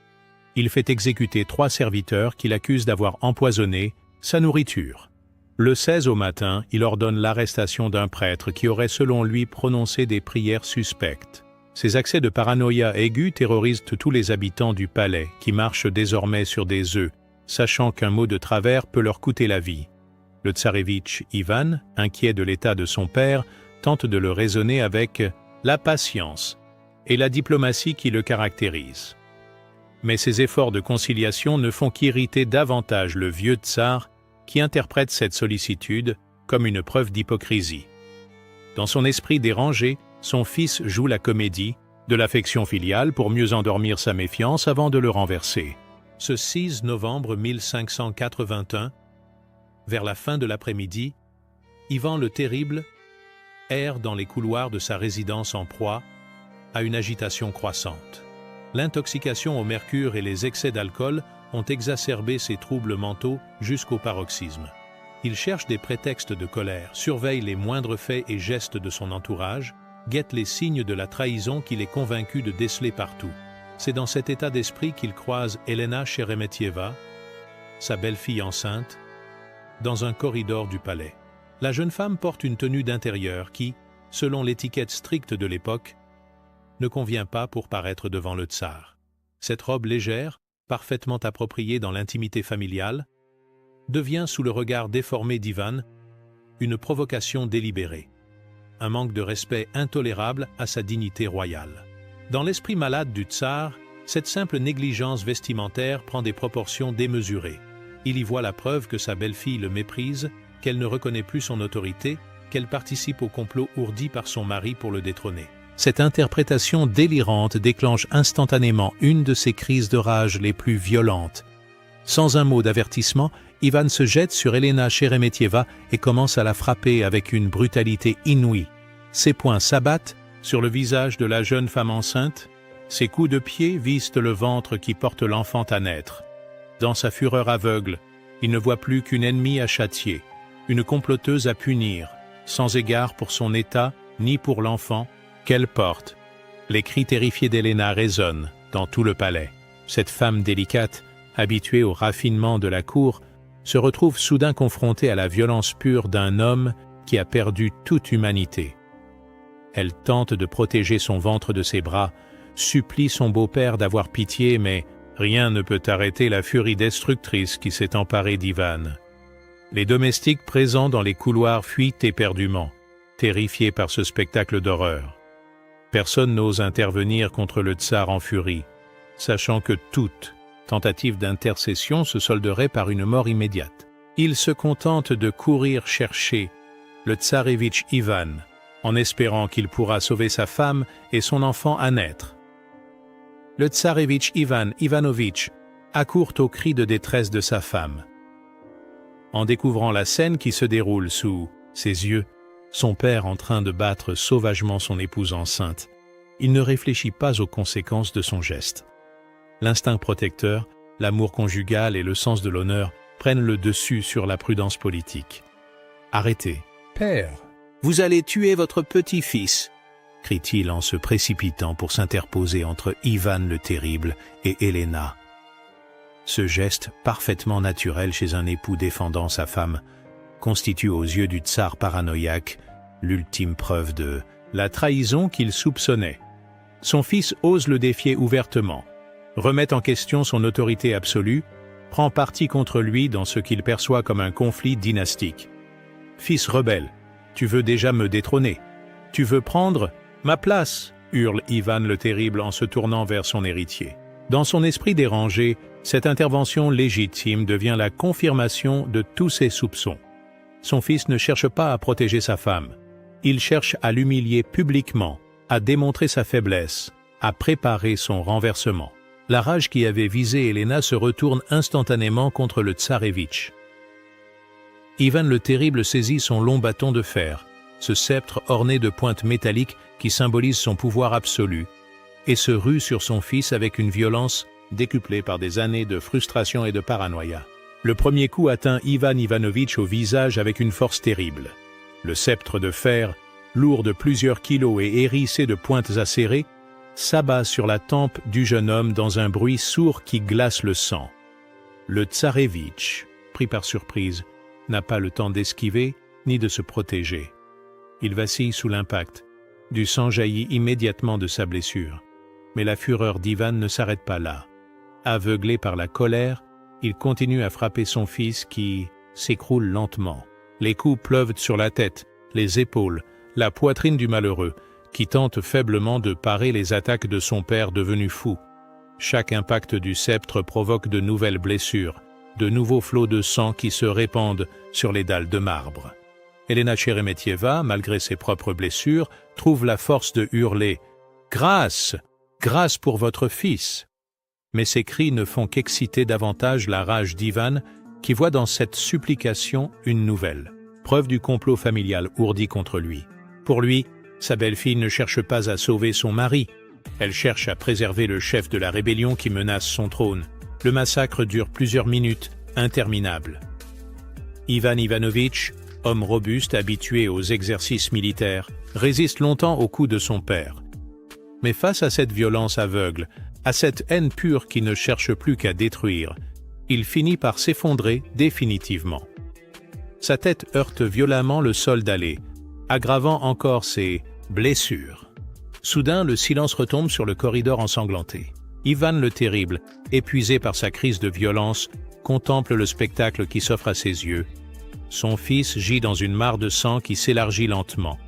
il fait exécuter 3 serviteurs qu'il accuse d'avoir empoisonné sa nourriture. Le 16 au matin, il ordonne l'arrestation d'un prêtre qui aurait selon lui prononcé des prières suspectes. Ces accès de paranoïa aiguë terrorisent tous les habitants du palais, qui marchent désormais sur des œufs, sachant qu'un mot de travers peut leur coûter la vie. Le tsarevitch Ivan, inquiet de l'état de son père, tente de le raisonner avec la patience et la diplomatie qui le caractérisent. Mais ses efforts de conciliation ne font qu'irriter davantage le vieux tsar, qui interprète cette sollicitude comme une preuve d'hypocrisie. Dans son esprit dérangé, son fils joue la comédie de l'affection filiale pour mieux endormir sa méfiance avant de le renverser. Ce 6 novembre 1581, vers la fin de l'après-midi, Ivan le Terrible erre dans les couloirs de sa résidence en proie à une agitation croissante. L'intoxication au mercure et les excès d'alcool ont exacerbé ses troubles mentaux jusqu'au paroxysme. Il cherche des prétextes de colère, surveille les moindres faits et gestes de son entourage, guette les signes de la trahison qu'il est convaincu de déceler partout. C'est dans cet état d'esprit qu'il croise Elena Tcheremetieva, sa belle-fille enceinte, dans un corridor du palais. La jeune femme porte une tenue d'intérieur qui, selon l'étiquette stricte de l'époque, ne convient pas pour paraître devant le tsar. Cette robe légère, parfaitement appropriée dans l'intimité familiale, devient sous le regard déformé d'Ivan une provocation délibérée, un manque de respect intolérable à sa dignité royale. Dans l'esprit malade du tsar, cette simple négligence vestimentaire prend des proportions démesurées. Il y voit la preuve que sa belle-fille le méprise, qu'elle ne reconnaît plus son autorité, qu'elle participe au complot ourdi par son mari pour le détrôner. Cette interprétation délirante déclenche instantanément une de ses crises de rage les plus violentes. Sans un mot d'avertissement, Ivan se jette sur Elena Tcheremetieva et commence à la frapper avec une brutalité inouïe. Ses poings s'abattent sur le visage de la jeune femme enceinte, ses coups de pied visent le ventre qui porte l'enfant à naître. Dans sa fureur aveugle, il ne voit plus qu'une ennemie à châtier, une comploteuse à punir, sans égard pour son état ni pour l'enfant qu'elle porte. Les cris terrifiés d'Elena résonnent dans tout le palais. Cette femme délicate, habituée au raffinement de la cour, se retrouve soudain confrontée à la violence pure d'un homme qui a perdu toute humanité. Elle tente de protéger son ventre de ses bras, supplie son beau-père d'avoir pitié, mais rien ne peut arrêter la furie destructrice qui s'est emparée d'Ivan. Les domestiques présents dans les couloirs fuient éperdument, terrifiés par ce spectacle d'horreur. Personne n'ose intervenir contre le tsar en furie, sachant que toute tentative d'intercession se solderait par une mort immédiate. Il se contente de courir chercher le tsarévitch Ivan, en espérant qu'il pourra sauver sa femme et son enfant à naître. Le tsarévitch Ivan Ivanovitch accourt aux cris de détresse de sa femme. En découvrant la scène qui se déroule sous ses yeux, son père en train de battre sauvagement son épouse enceinte, il ne réfléchit pas aux conséquences de son geste. L'instinct protecteur, l'amour conjugal et le sens de l'honneur prennent le dessus sur la prudence politique. « Arrêtez, père, vous allez tuer votre petit-fils !» crie-t-il en se précipitant pour s'interposer entre Ivan le Terrible et Helena. Ce geste, parfaitement naturel chez un époux défendant sa femme, constitue aux yeux du tsar paranoïaque l'ultime preuve de la trahison qu'il soupçonnait. Son fils ose le défier ouvertement, remet en question son autorité absolue, prend parti contre lui dans ce qu'il perçoit comme un conflit dynastique. « Fils rebelle, tu veux déjà me détrôner. Tu veux prendre ma place !» hurle Ivan le Terrible en se tournant vers son héritier. Dans son esprit dérangé, cette intervention légitime devient la confirmation de tous ses soupçons. Son fils ne cherche pas à protéger sa femme. Il cherche à l'humilier publiquement, à démontrer sa faiblesse, à préparer son renversement. La rage qui avait visé Helena se retourne instantanément contre le tsarévitch. Ivan le Terrible saisit son long bâton de fer, ce sceptre orné de pointes métalliques qui symbolise son pouvoir absolu, et se rue sur son fils avec une violence décuplée par des années de frustration et de paranoïa. Le premier coup atteint Ivan Ivanovitch au visage avec une force terrible. Le sceptre de fer, lourd de plusieurs kilos et hérissé de pointes acérées, s'abat sur la tempe du jeune homme dans un bruit sourd qui glace le sang. Le tsarévitch, pris par surprise, n'a pas le temps d'esquiver ni de se protéger. Il vacille sous l'impact. Du sang jaillit immédiatement de sa blessure. Mais la fureur d'Ivan ne s'arrête pas là. Aveuglé par la colère, il continue à frapper son fils qui s'écroule lentement. Les coups pleuvent sur la tête, les épaules, la poitrine du malheureux, qui tente faiblement de parer les attaques de son père devenu fou. Chaque impact du sceptre provoque de nouvelles blessures, de nouveaux flots de sang qui se répandent sur les dalles de marbre. Helena Tcheremetieva, malgré ses propres blessures, trouve la force de hurler « Grâce ! Grâce pour votre fils !» Mais ces cris ne font qu'exciter davantage la rage d'Ivan, qui voit dans cette supplication une nouvelle, preuve du complot familial ourdi contre lui. Pour lui, sa belle-fille ne cherche pas à sauver son mari, elle cherche à préserver le chef de la rébellion qui menace son trône. Le massacre dure plusieurs minutes, interminable. Ivan Ivanovitch, homme robuste habitué aux exercices militaires, résiste longtemps aux coups de son père. Mais face à cette violence aveugle, à cette haine pure qui ne cherche plus qu'à détruire, il finit par s'effondrer définitivement. Sa tête heurte violemment le sol dallé, aggravant encore ses blessures. Soudain, le silence retombe sur le corridor ensanglanté. Ivan le Terrible, épuisé par sa crise de violence, contemple le spectacle qui s'offre à ses yeux. Son fils gît dans une mare de sang qui s'élargit lentement,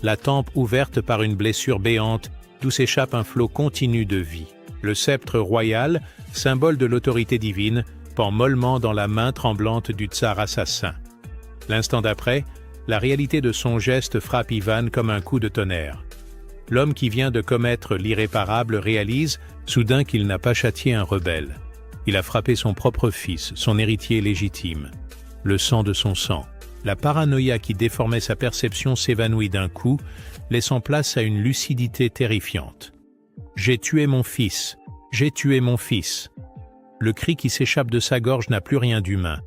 la tempe ouverte par une blessure béante d'où s'échappe un flot continu de vie. Le sceptre royal, symbole de l'autorité divine, pend mollement dans la main tremblante du tsar assassin. L'instant d'après, la réalité de son geste frappe Ivan comme un coup de tonnerre. L'homme qui vient de commettre l'irréparable réalise soudain qu'il n'a pas châtié un rebelle. Il a frappé son propre fils, son héritier légitime. Le sang de son sang. La paranoïa qui déformait sa perception s'évanouit d'un coup, laissant place à une lucidité terrifiante. « J'ai tué mon fils, j'ai tué mon fils !» Le cri qui s'échappe de sa gorge n'a plus rien d'humain.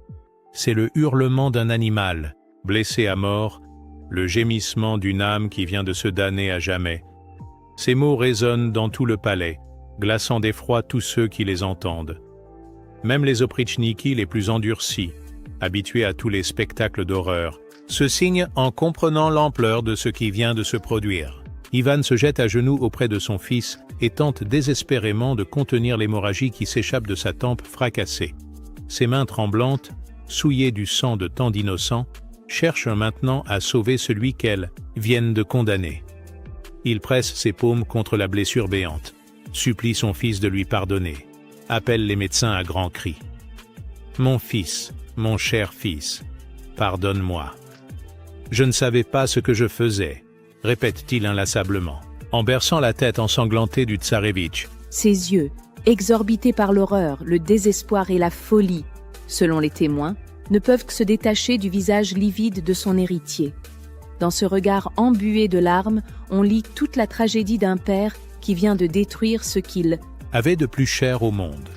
C'est le hurlement d'un animal, blessé à mort, le gémissement d'une âme qui vient de se damner à jamais. Ces mots résonnent dans tout le palais, glaçant d'effroi tous ceux qui les entendent. Même les opritchniki les plus endurcis, habitués à tous les spectacles d'horreur, se signent en comprenant l'ampleur de ce qui vient de se produire. Ivan se jette à genoux auprès de son fils et tente désespérément de contenir l'hémorragie qui s'échappe de sa tempe fracassée. Ses mains tremblantes souillée du sang de tant d'innocents, cherche maintenant à sauver celui qu'elles viennent de condamner. Il presse ses paumes contre la blessure béante, supplie son fils de lui pardonner, appelle les médecins à grands cris. « Mon fils, mon cher fils, pardonne-moi. Je ne savais pas ce que je faisais, » répète-t-il inlassablement, en berçant la tête ensanglantée du tsarévitch. Ses yeux, exorbités par l'horreur, le désespoir et la folie, selon les témoins, ne peuvent que se détacher du visage livide de son héritier. Dans ce regard embué de larmes, on lit toute la tragédie d'un père qui vient de détruire ce qu'il avait de plus cher au monde.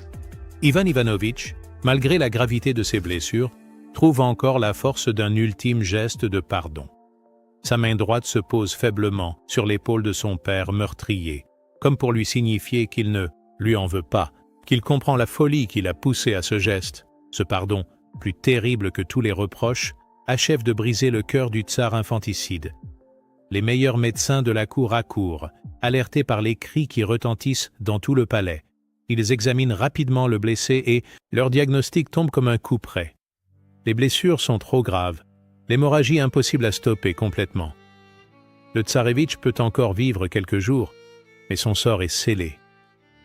Ivan Ivanovitch, malgré la gravité de ses blessures, trouve encore la force d'un ultime geste de pardon. Sa main droite se pose faiblement sur l'épaule de son père meurtrier, comme pour lui signifier qu'il ne lui en veut pas, qu'il comprend la folie qui l'a poussé à ce geste. Ce pardon, plus terrible que tous les reproches, achève de briser le cœur du tsar infanticide. Les meilleurs médecins de la cour accourent, alertés par les cris qui retentissent dans tout le palais. Ils examinent rapidement le blessé et leur diagnostic tombe comme un coup près. Les blessures sont trop graves, l'hémorragie impossible à stopper complètement. Le tsarévitch peut encore vivre quelques jours, mais son sort est scellé.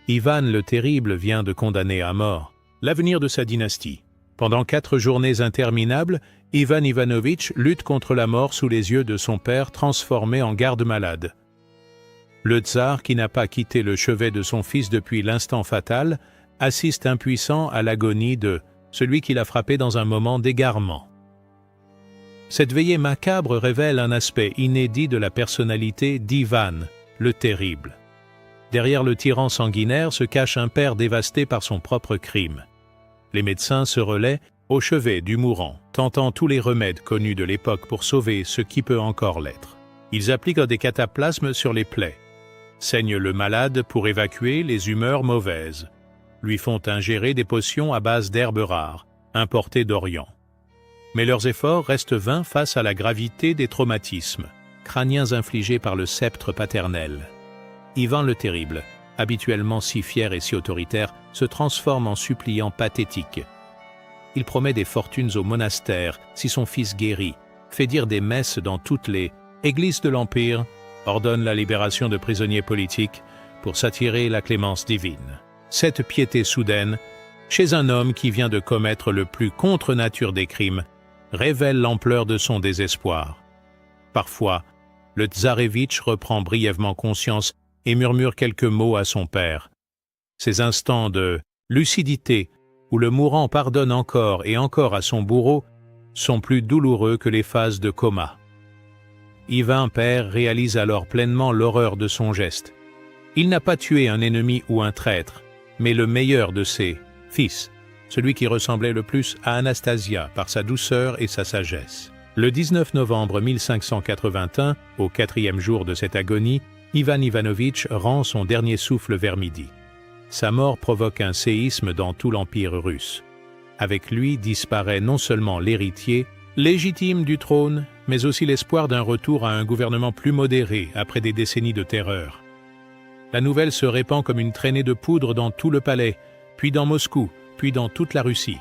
Ivan le Terrible vient de condamner à mort l'avenir de sa dynastie. Pendant 4 journées interminables, Ivan Ivanovitch lutte contre la mort sous les yeux de son père transformé en garde-malade. Le tsar, qui n'a pas quitté le chevet de son fils depuis l'instant fatal, assiste impuissant à l'agonie de celui qui l'a frappé dans un moment d'égarement. Cette veillée macabre révèle un aspect inédit de la personnalité d'Ivan, le Terrible. Derrière le tyran sanguinaire se cache un père dévasté par son propre crime. Les médecins se relaient au chevet du mourant, tentant tous les remèdes connus de l'époque pour sauver ce qui peut encore l'être. Ils appliquent des cataplasmes sur les plaies, saignent le malade pour évacuer les humeurs mauvaises, lui font ingérer des potions à base d'herbes rares, importées d'Orient. Mais leurs efforts restent vains face à la gravité des traumatismes, crâniens infligés par le sceptre paternel. Ivan le Terrible, habituellement si fier et si autoritaire, se transforme en suppliant pathétique. Il promet des fortunes au monastère si son fils guérit, fait dire des messes dans toutes les églises de l'Empire, ordonne la libération de prisonniers politiques pour s'attirer la clémence divine. Cette piété soudaine, chez un homme qui vient de commettre le plus contre-nature des crimes, révèle l'ampleur de son désespoir. Parfois, le tsarévitch reprend brièvement conscience et murmure quelques mots à son père. Ces instants de lucidité, où le mourant pardonne encore et encore à son bourreau, sont plus douloureux que les phases de coma. Ivan père réalise alors pleinement l'horreur de son geste. Il n'a pas tué un ennemi ou un traître, mais le meilleur de ses fils, celui qui ressemblait le plus à Anastasia par sa douceur et sa sagesse. Le 19 novembre 1581, au 4e jour de cette agonie, Ivan Ivanovitch rend son dernier souffle vers midi. Sa mort provoque un séisme dans tout l'Empire russe. Avec lui disparaît non seulement l'héritier, légitime du trône, mais aussi l'espoir d'un retour à un gouvernement plus modéré après des décennies de terreur. La nouvelle se répand comme une traînée de poudre dans tout le palais, puis dans Moscou, puis dans toute la Russie.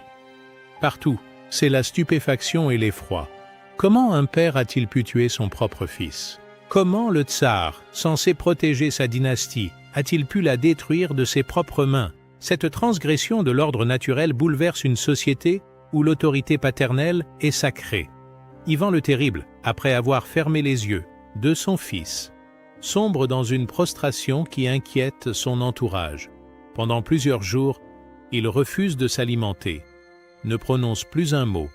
Partout, c'est la stupéfaction et l'effroi. Comment un père a-t-il pu tuer son propre fils ? Comment le tsar, censé protéger sa dynastie, a-t-il pu la détruire de ses propres mains ? Cette transgression de l'ordre naturel bouleverse une société où l'autorité paternelle est sacrée. Ivan le Terrible, après avoir fermé les yeux de son fils, sombre dans une prostration qui inquiète son entourage. Pendant plusieurs jours, il refuse de s'alimenter, ne prononce plus un mot,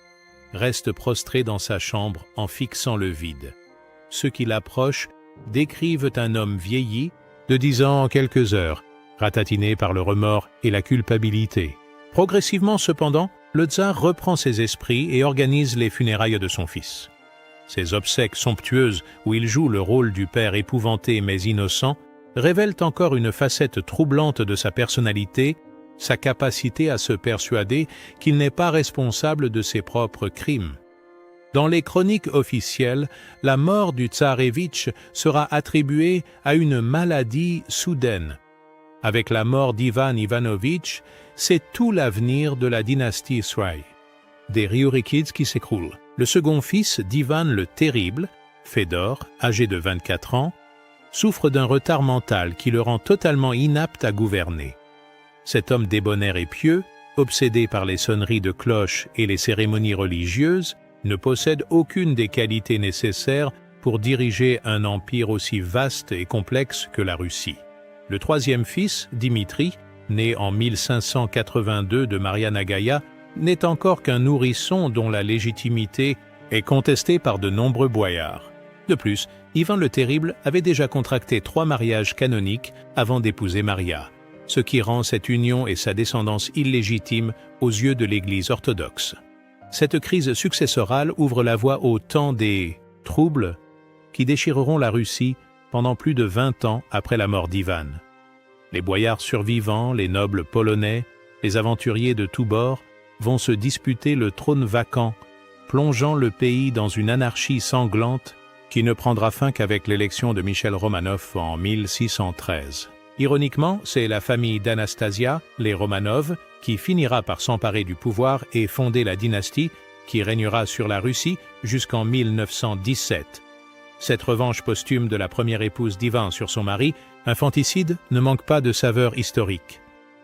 reste prostré dans sa chambre en fixant le vide. Ceux qui l'approchent décrivent un homme vieilli de 10 ans en quelques heures, ratatiné par le remords et la culpabilité. Progressivement cependant, le tsar reprend ses esprits et organise les funérailles de son fils. Ces obsèques somptueuses, où il joue le rôle du père épouvanté mais innocent, révèlent encore une facette troublante de sa personnalité, sa capacité à se persuader qu'il n'est pas responsable de ses propres crimes. Dans les chroniques officielles, la mort du tsarévitch sera attribuée à une maladie soudaine. Avec la mort d'Ivan Ivanovitch, c'est tout l'avenir de la dynastie Srai. des Riurikides qui s'écroulent. Le second fils d'Ivan le Terrible, Fédor, âgé de 24 ans, souffre d'un retard mental qui le rend totalement inapte à gouverner. Cet homme débonnaire et pieux, obsédé par les sonneries de cloches et les cérémonies religieuses, ne possède aucune des qualités nécessaires pour diriger un empire aussi vaste et complexe que la Russie. Le troisième fils, Dimitri, né en 1582 de Maria Nagaïa, n'est encore qu'un nourrisson dont la légitimité est contestée par de nombreux boyards. De plus, Ivan le Terrible avait déjà contracté 3 mariages canoniques avant d'épouser Maria, ce qui rend cette union et sa descendance illégitimes aux yeux de l'Église orthodoxe. Cette crise successorale ouvre la voie au temps des troubles qui déchireront la Russie pendant plus de 20 ans après la mort d'Ivan. Les boyards survivants, les nobles polonais, les aventuriers de tous bords vont se disputer le trône vacant, plongeant le pays dans une anarchie sanglante qui ne prendra fin qu'avec l'élection de Michel Romanov en 1613. Ironiquement, c'est la famille d'Anastasia, les Romanov, qui finira par s'emparer du pouvoir et fonder la dynastie qui régnera sur la Russie jusqu'en 1917. Cette revanche posthume de la première épouse d'Ivan sur son mari, infanticide, ne manque pas de saveur historique.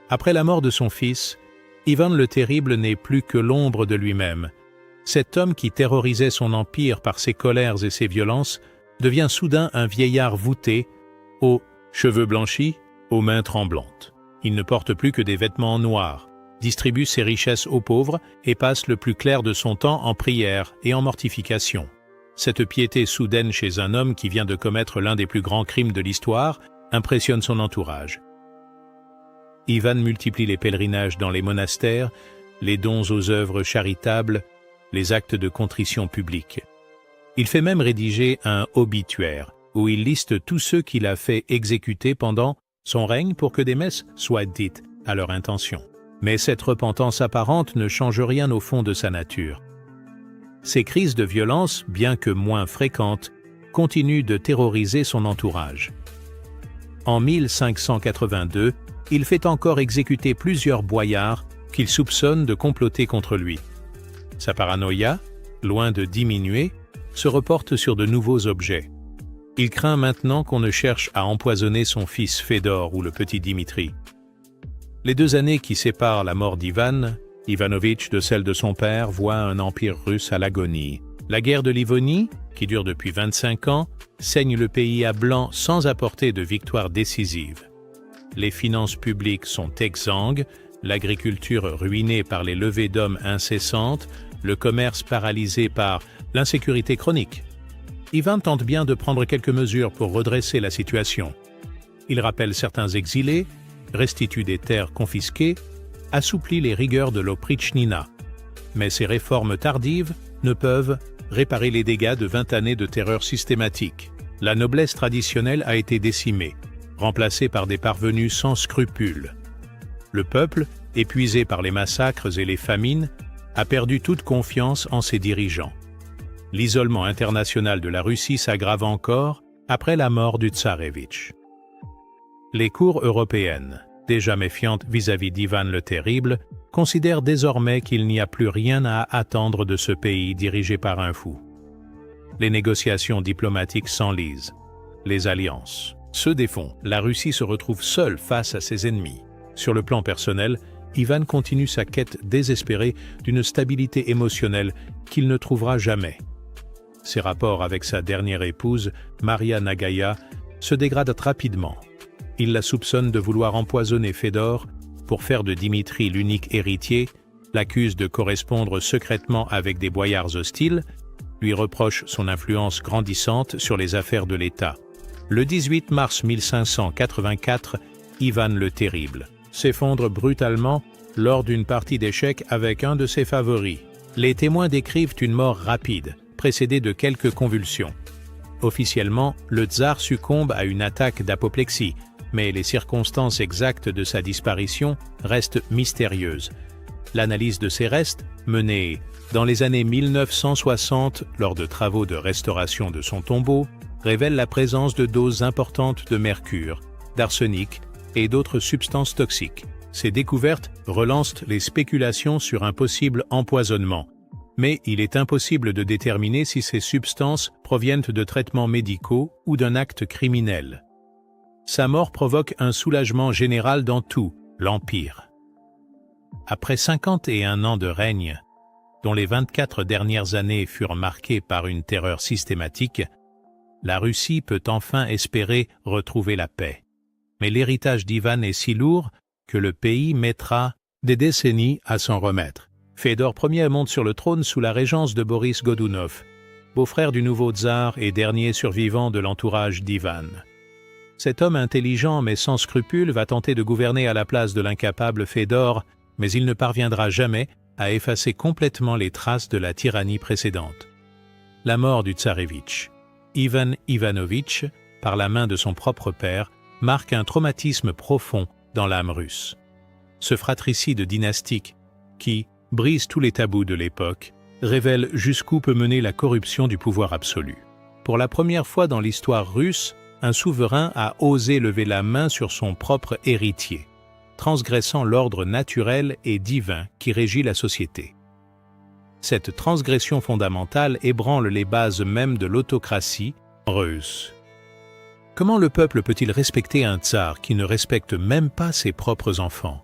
Après la mort de son fils, Ivan le Terrible n'est plus que l'ombre de lui-même. Cet homme qui terrorisait son empire par ses colères et ses violences devient soudain un vieillard voûté, aux cheveux blanchis, aux mains tremblantes. Il ne porte plus que des vêtements noirs, distribue ses richesses aux pauvres et passe le plus clair de son temps en prière et en mortification. Cette piété soudaine chez un homme qui vient de commettre l'un des plus grands crimes de l'histoire impressionne son entourage. Ivan multiplie les pèlerinages dans les monastères, les dons aux œuvres charitables, les actes de contrition publique. Il fait même rédiger un obituaire, où il liste tous ceux qu'il a fait exécuter pendant son règne pour que des messes soient dites à leur intention. Mais cette repentance apparente ne change rien au fond de sa nature. Ces crises de violence, bien que moins fréquentes, continuent de terroriser son entourage. En 1582, il fait encore exécuter plusieurs boyards qu'il soupçonne de comploter contre lui. Sa paranoïa, loin de diminuer, se reporte sur de nouveaux objets. Il craint maintenant qu'on ne cherche à empoisonner son fils Fédor ou le petit Dimitri. Les 2 années qui séparent la mort d'Ivan Ivanovitch de celle de son père voient un empire russe à l'agonie. La guerre de Livonie, qui dure depuis 25 ans, saigne le pays à blanc sans apporter de victoire décisive. Les finances publiques sont exsangues, l'agriculture ruinée par les levées d'hommes incessantes, le commerce paralysé par l'insécurité chronique. Ivan tente bien de prendre quelques mesures pour redresser la situation. Il rappelle certains exilés, restitue des terres confisquées, assouplit les rigueurs de l'Oprichnina. Mais ces réformes tardives ne peuvent réparer les dégâts de 20 années de terreur systématique. La noblesse traditionnelle a été décimée, remplacée par des parvenus sans scrupules. Le peuple, épuisé par les massacres et les famines, a perdu toute confiance en ses dirigeants. L'isolement international de la Russie s'aggrave encore après la mort du tsarévitch. Les cours européennes, déjà méfiantes vis-à-vis d'Ivan le Terrible, considèrent désormais qu'il n'y a plus rien à attendre de ce pays dirigé par un fou. Les négociations diplomatiques s'enlisent, les alliances se défont. La Russie se retrouve seule face à ses ennemis. Sur le plan personnel, Ivan continue sa quête désespérée d'une stabilité émotionnelle qu'il ne trouvera jamais. Ses rapports avec sa dernière épouse, Maria Nagaïa, se dégradent rapidement. Il la soupçonne de vouloir empoisonner Fédor pour faire de Dimitri l'unique héritier, l'accuse de correspondre secrètement avec des boyards hostiles, lui reproche son influence grandissante sur les affaires de l'État. Le 18 mars 1584, Ivan le Terrible s'effondre brutalement lors d'une partie d'échecs avec un de ses favoris. Les témoins décrivent une mort rapide, précédée de quelques convulsions. Officiellement, le tsar succombe à une attaque d'apoplexie, mais les circonstances exactes de sa disparition restent mystérieuses. L'analyse de ses restes, menée dans les années 1960 lors de travaux de restauration de son tombeau, révèle la présence de doses importantes de mercure, d'arsenic et d'autres substances toxiques. Ces découvertes relancent les spéculations sur un possible empoisonnement, mais il est impossible de déterminer si ces substances proviennent de traitements médicaux ou d'un acte criminel. Sa mort provoque un soulagement général dans tout l'Empire. Après 51 ans de règne, dont les 24 dernières années furent marquées par une terreur systématique, la Russie peut enfin espérer retrouver la paix. Mais l'héritage d'Ivan est si lourd que le pays mettra des décennies à s'en remettre. Fédor Ier monte sur le trône sous la régence de Boris Godunov, beau-frère du nouveau tsar et dernier survivant de l'entourage d'Ivan. Cet homme intelligent mais sans scrupules va tenter de gouverner à la place de l'incapable Fédor, mais il ne parviendra jamais à effacer complètement les traces de la tyrannie précédente. La mort du tsarévitch, Ivan Ivanovitch, par la main de son propre père, marque un traumatisme profond dans l'âme russe. Ce fratricide dynastique, qui brise tous les tabous de l'époque, révèle jusqu'où peut mener la corruption du pouvoir absolu. Pour la première fois dans l'histoire russe, un souverain a osé lever la main sur son propre héritier, transgressant l'ordre naturel et divin qui régit la société. Cette transgression fondamentale ébranle les bases mêmes de l'autocratie russe. Comment le peuple peut-il respecter un tsar qui ne respecte même pas ses propres enfants?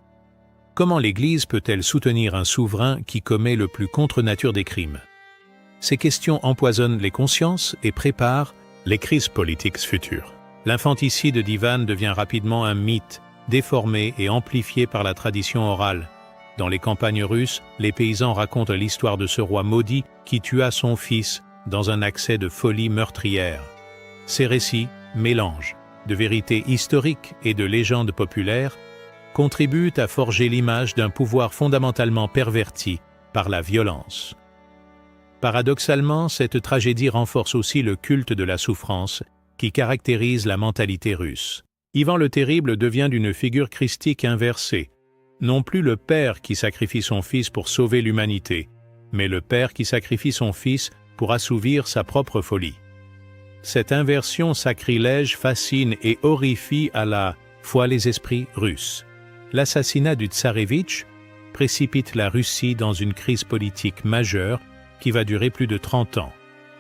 Comment l'Église peut-elle soutenir un souverain qui commet le plus contre-nature des crimes? Ces questions empoisonnent les consciences et préparent les crises politiques futures. L'infanticide d'Ivan devient rapidement un mythe, déformé et amplifié par la tradition orale. Dans les campagnes russes, les paysans racontent l'histoire de ce roi maudit qui tua son fils dans un accès de folie meurtrière. Ces récits, mélange de vérités historiques et de légendes populaires, contribuent à forger l'image d'un pouvoir fondamentalement perverti par la violence. Paradoxalement, cette tragédie renforce aussi le culte de la souffrance qui caractérise la mentalité russe. Ivan le Terrible devient d'une figure christique inversée, non plus le père qui sacrifie son fils pour sauver l'humanité, mais le père qui sacrifie son fils pour assouvir sa propre folie. Cette inversion sacrilège fascine et horrifie à la fois les esprits russes. L'assassinat du tsarévitch précipite la Russie dans une crise politique majeure qui va durer plus de 30 ans.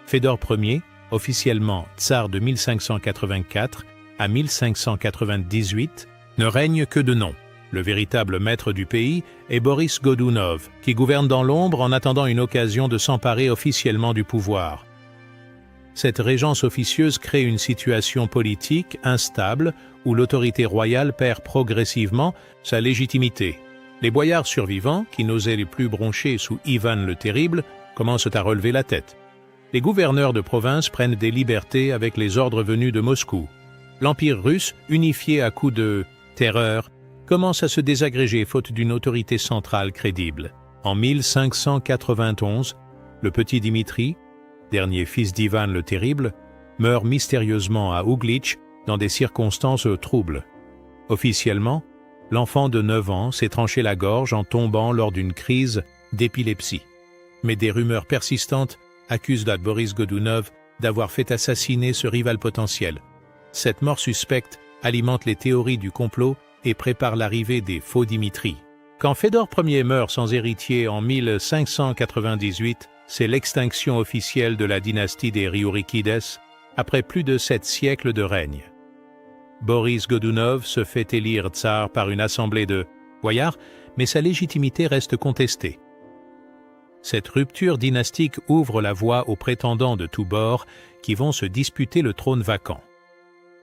Fédor Ier, officiellement tsar de 1584 à 1598, ne règne que de nom. Le véritable maître du pays est Boris Godunov, qui gouverne dans l'ombre en attendant une occasion de s'emparer officiellement du pouvoir. Cette régence officieuse crée une situation politique instable où l'autorité royale perd progressivement sa légitimité. Les boyards survivants, qui n'osaient plus broncher sous Ivan le Terrible, commencent à relever la tête. Les gouverneurs de province prennent des libertés avec les ordres venus de Moscou. L'Empire russe, unifié à coups de terreur, commence à se désagréger faute d'une autorité centrale crédible. En 1591, le petit Dimitri, dernier fils d'Ivan le Terrible, meurt mystérieusement à Ouglitch dans des circonstances troubles. Officiellement, l'enfant de 9 ans s'est tranché la gorge en tombant lors d'une crise d'épilepsie. Mais des rumeurs persistantes accusent Boris Godunov d'avoir fait assassiner ce rival potentiel. Cette mort suspecte alimente les théories du complot et prépare l'arrivée des faux Dimitri. Quand Fédor Ier meurt sans héritier en 1598, c'est l'extinction officielle de la dynastie des Riourikides après plus de 7 siècles de règne. Boris Godunov se fait élire tsar par une assemblée de boyards, mais sa légitimité reste contestée. Cette rupture dynastique ouvre la voie aux prétendants de tous bords qui vont se disputer le trône vacant.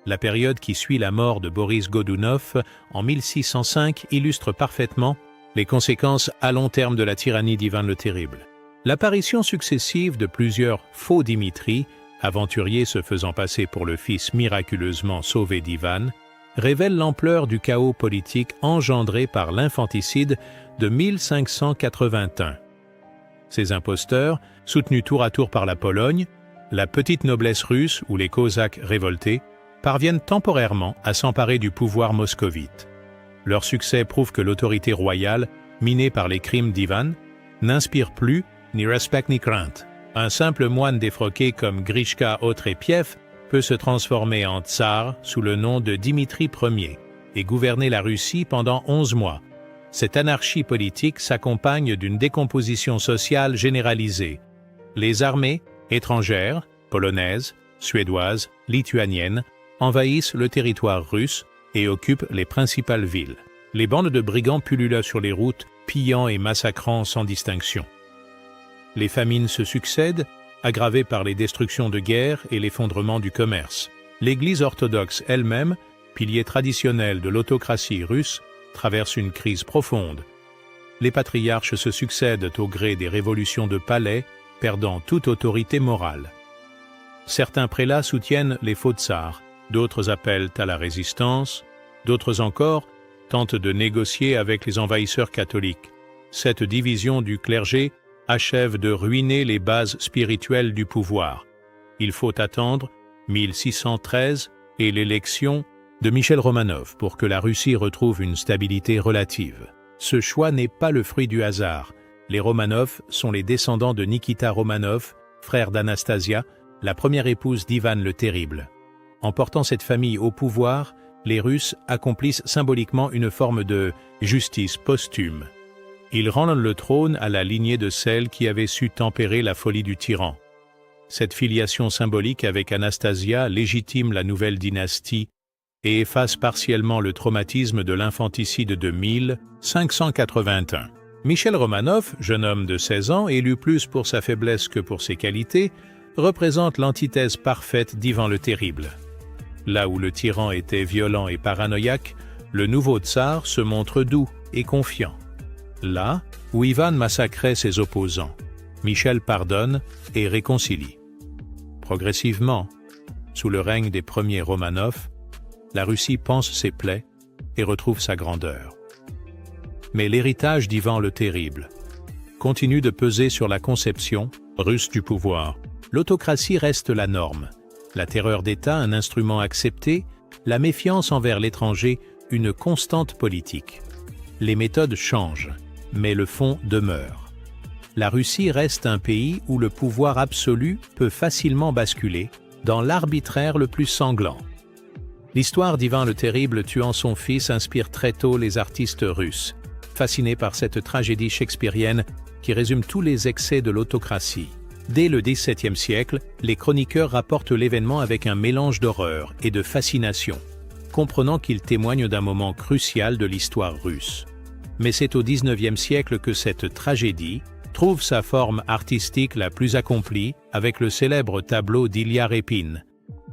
La période qui suit la mort de Boris Godunov en 1605 illustre parfaitement les conséquences à long terme de la tyrannie d'Ivan le Terrible. L'apparition successive de plusieurs faux Dimitri, aventuriers se faisant passer pour le fils miraculeusement sauvé d'Ivan, révèle l'ampleur du chaos politique engendré par l'infanticide de 1581. Ces imposteurs, soutenus tour à tour par la Pologne, la petite noblesse russe ou les Cosaques révoltés, parviennent temporairement à s'emparer du pouvoir moscovite. Leur succès prouve que l'autorité royale, minée par les crimes d'Ivan, n'inspire plus ni respect ni crainte. Un simple moine défroqué comme Grishka Otrépiev peut se transformer en tsar sous le nom de Dimitri Ier et gouverner la Russie pendant 11 mois. Cette anarchie politique s'accompagne d'une décomposition sociale généralisée. Les armées étrangères, polonaises, suédoises, lituaniennes, envahissent le territoire russe et occupent les principales villes. Les bandes de brigands pullulent sur les routes, pillant et massacrant sans distinction. Les famines se succèdent, aggravées par les destructions de guerre et l'effondrement du commerce. L'Église orthodoxe elle-même, pilier traditionnel de l'autocratie russe, traverse une crise profonde. Les patriarches se succèdent au gré des révolutions de palais, perdant toute autorité morale. Certains prélats soutiennent les faux tsars, d'autres appellent à la résistance, d'autres encore tentent de négocier avec les envahisseurs catholiques. Cette division du clergé achève de ruiner les bases spirituelles du pouvoir. Il faut attendre 1613 et l'élection de Michel Romanov pour que la Russie retrouve une stabilité relative. Ce choix n'est pas le fruit du hasard. Les Romanov sont les descendants de Nikita Romanov, frère d'Anastasia, la première épouse d'Ivan le Terrible. En portant cette famille au pouvoir, les Russes accomplissent symboliquement une forme de justice posthume. Ils rendent le trône à la lignée de celle qui avait su tempérer la folie du tyran. Cette filiation symbolique avec Anastasia légitime la nouvelle dynastie et efface partiellement le traumatisme de l'infanticide de 1581. Michel Romanov, jeune homme de 16 ans, élu plus pour sa faiblesse que pour ses qualités, représente l'antithèse parfaite d'Ivan le Terrible. Là où le tyran était violent et paranoïaque, le nouveau tsar se montre doux et confiant. Là où Ivan massacrait ses opposants, Michel pardonne et réconcilie. Progressivement, sous le règne des premiers Romanov, la Russie panse ses plaies et retrouve sa grandeur. Mais l'héritage d'Ivan le Terrible continue de peser sur la conception russe du pouvoir. L'autocratie reste la norme, la terreur d'État un instrument accepté, la méfiance envers l'étranger une constante politique. Les méthodes changent, mais le fond demeure. La Russie reste un pays où le pouvoir absolu peut facilement basculer dans l'arbitraire le plus sanglant. L'histoire d'Ivan le Terrible tuant son fils inspire très tôt les artistes russes, fascinés par cette tragédie shakespearienne qui résume tous les excès de l'autocratie. Dès le XVIIe siècle, les chroniqueurs rapportent l'événement avec un mélange d'horreur et de fascination, comprenant qu'il témoigne d'un moment crucial de l'histoire russe. Mais c'est au XIXe siècle que cette tragédie trouve sa forme artistique la plus accomplie avec le célèbre tableau d'Ilya Répine,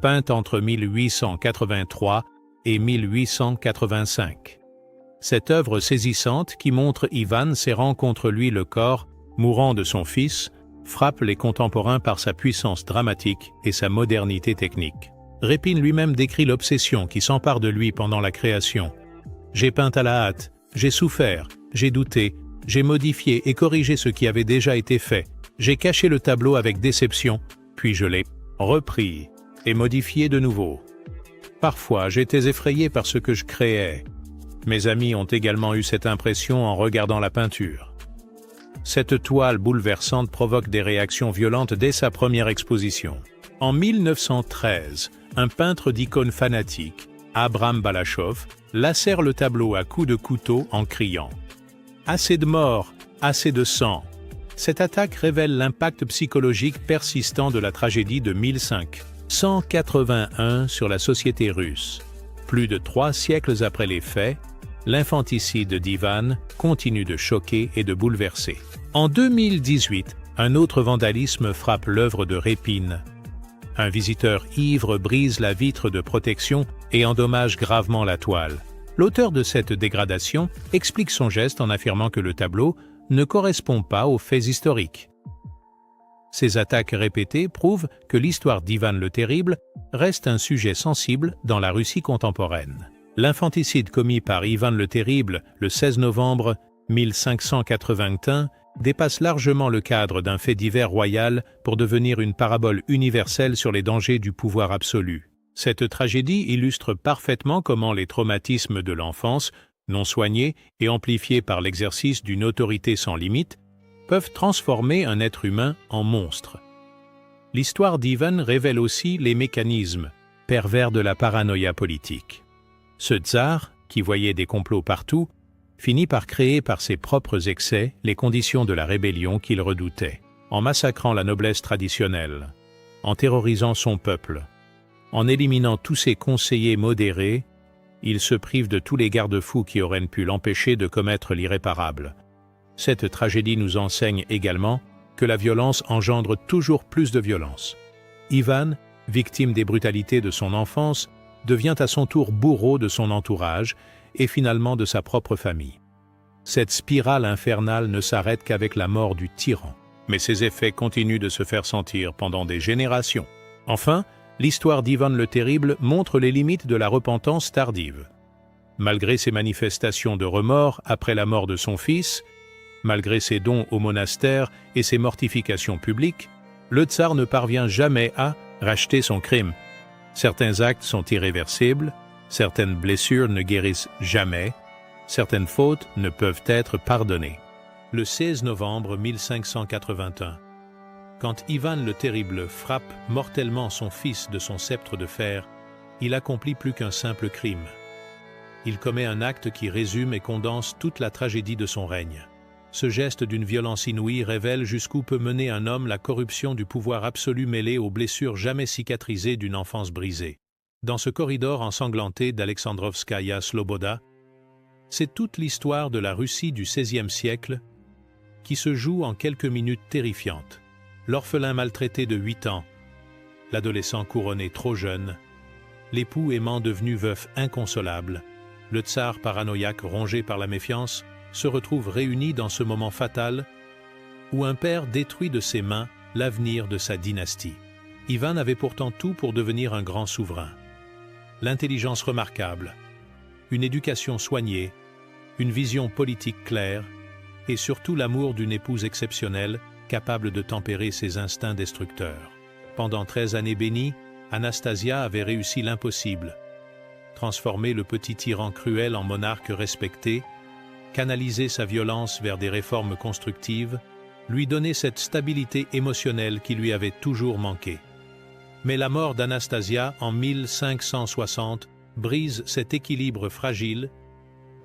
peint entre 1883 et 1885. Cette œuvre saisissante qui montre Ivan serrant contre lui le corps, mourant de son fils, frappe les contemporains par sa puissance dramatique et sa modernité technique. Répine lui-même décrit l'obsession qui s'empare de lui pendant la création. « J'ai peint à la hâte, j'ai souffert, j'ai douté, j'ai modifié et corrigé ce qui avait déjà été fait. J'ai caché le tableau avec déception, puis je l'ai repris et modifié de nouveau. Parfois, j'étais effrayé par ce que je créais. Mes amis ont également eu cette impression en regardant la peinture. » Cette toile bouleversante provoque des réactions violentes dès sa première exposition. En 1913, un peintre d'icônes fanatiques, Abram Balachov, lacère le tableau à coups de couteau en criant « Assez de morts, assez de sang ». Cette attaque révèle l'impact psychologique persistant de la tragédie de 1581 sur la société russe. Plus de 3 siècles après les faits, l'infanticide d'Ivan continue de choquer et de bouleverser. En 2018, un autre vandalisme frappe l'œuvre de Répine. Un visiteur ivre brise la vitre de protection et endommage gravement la toile. L'auteur de cette dégradation explique son geste en affirmant que le tableau ne correspond pas aux faits historiques. Ces attaques répétées prouvent que l'histoire d'Ivan le Terrible reste un sujet sensible dans la Russie contemporaine. L'infanticide commis par Ivan le Terrible le 16 novembre 1581 dépasse largement le cadre d'un fait divers royal pour devenir une parabole universelle sur les dangers du pouvoir absolu. Cette tragédie illustre parfaitement comment les traumatismes de l'enfance, non soignés et amplifiés par l'exercice d'une autorité sans limite, peuvent transformer un être humain en monstre. L'histoire d'Ivan révèle aussi les mécanismes pervers de la paranoïa politique. Ce tsar, qui voyait des complots partout, finit par créer par ses propres excès les conditions de la rébellion qu'il redoutait, en massacrant la noblesse traditionnelle, en terrorisant son peuple, en éliminant tous ses conseillers modérés. Il se prive de tous les garde-fous qui auraient pu l'empêcher de commettre l'irréparable. Cette tragédie nous enseigne également que la violence engendre toujours plus de violence. Ivan, victime des brutalités de son enfance, devient à son tour bourreau de son entourage et finalement de sa propre famille. Cette spirale infernale ne s'arrête qu'avec la mort du tyran, mais ses effets continuent de se faire sentir pendant des générations. Enfin, l'histoire d'Ivan le Terrible montre les limites de la repentance tardive. Malgré ses manifestations de remords après la mort de son fils, malgré ses dons au monastère et ses mortifications publiques, le tsar ne parvient jamais à racheter son crime. Certains actes sont irréversibles, certaines blessures ne guérissent jamais, certaines fautes ne peuvent être pardonnées. Le 16 novembre 1581, quand Ivan le Terrible frappe mortellement son fils de son sceptre de fer, il accomplit plus qu'un simple crime. Il commet un acte qui résume et condense toute la tragédie de son règne. Ce geste d'une violence inouïe révèle jusqu'où peut mener un homme la corruption du pouvoir absolu mêlée aux blessures jamais cicatrisées d'une enfance brisée. Dans ce corridor ensanglanté d'Alexandrovskaya Sloboda, c'est toute l'histoire de la Russie du XVIe siècle qui se joue en quelques minutes terrifiantes. L'orphelin maltraité de 8 ans, l'adolescent couronné trop jeune, l'époux aimant devenu veuf inconsolable, le tsar paranoïaque rongé par la méfiance, se retrouvent réunis dans ce moment fatal où un père détruit de ses mains l'avenir de sa dynastie. Ivan avait pourtant tout pour devenir un grand souverain. L'intelligence remarquable, une éducation soignée, une vision politique claire et surtout l'amour d'une épouse exceptionnelle capable de tempérer ses instincts destructeurs. Pendant 13 années bénies, Anastasia avait réussi l'impossible. Transformer le petit tyran cruel en monarque respecté, canaliser sa violence vers des réformes constructives, lui donner cette stabilité émotionnelle qui lui avait toujours manqué. Mais la mort d'Anastasia en 1560 brise cet équilibre fragile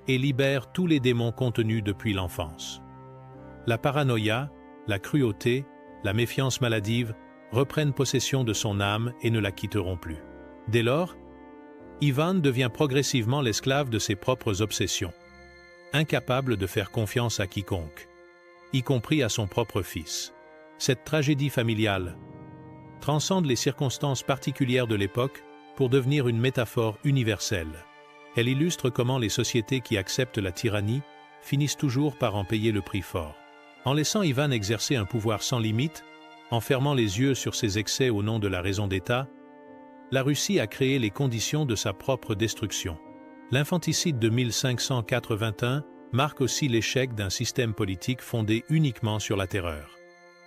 et libère tous les démons contenus depuis l'enfance. La paranoïa, la cruauté, la méfiance maladive reprennent possession de son âme et ne la quitteront plus. Dès lors, Ivan devient progressivement l'esclave de ses propres obsessions, incapable de faire confiance à quiconque, y compris à son propre fils. Cette tragédie familiale transcende les circonstances particulières de l'époque pour devenir une métaphore universelle. Elle illustre comment les sociétés qui acceptent la tyrannie finissent toujours par en payer le prix fort. En laissant Ivan exercer un pouvoir sans limite, en fermant les yeux sur ses excès au nom de la raison d'État, la Russie a créé les conditions de sa propre destruction. L'infanticide de 1581 marque aussi l'échec d'un système politique fondé uniquement sur la terreur.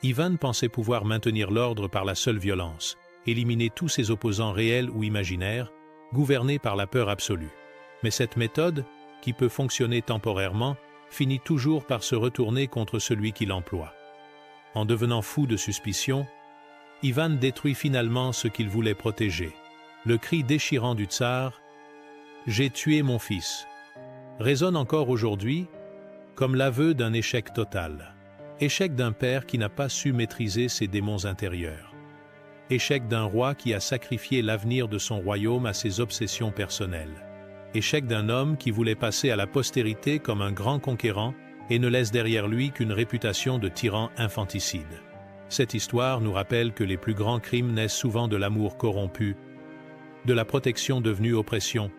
Ivan pensait pouvoir maintenir l'ordre par la seule violence, éliminer tous ses opposants réels ou imaginaires, gouverner par la peur absolue. Mais cette méthode, qui peut fonctionner temporairement, finit toujours par se retourner contre celui qui l'emploie. En devenant fou de suspicion, Ivan détruit finalement ce qu'il voulait protéger. Le cri déchirant du tsar « J'ai tué mon fils » résonne encore aujourd'hui comme l'aveu d'un échec total. Échec d'un père qui n'a pas su maîtriser ses démons intérieurs. Échec d'un roi qui a sacrifié l'avenir de son royaume à ses obsessions personnelles. Échec d'un homme qui voulait passer à la postérité comme un grand conquérant et ne laisse derrière lui qu'une réputation de tyran infanticide. Cette histoire nous rappelle que les plus grands crimes naissent souvent de l'amour corrompu, de la protection devenue oppression,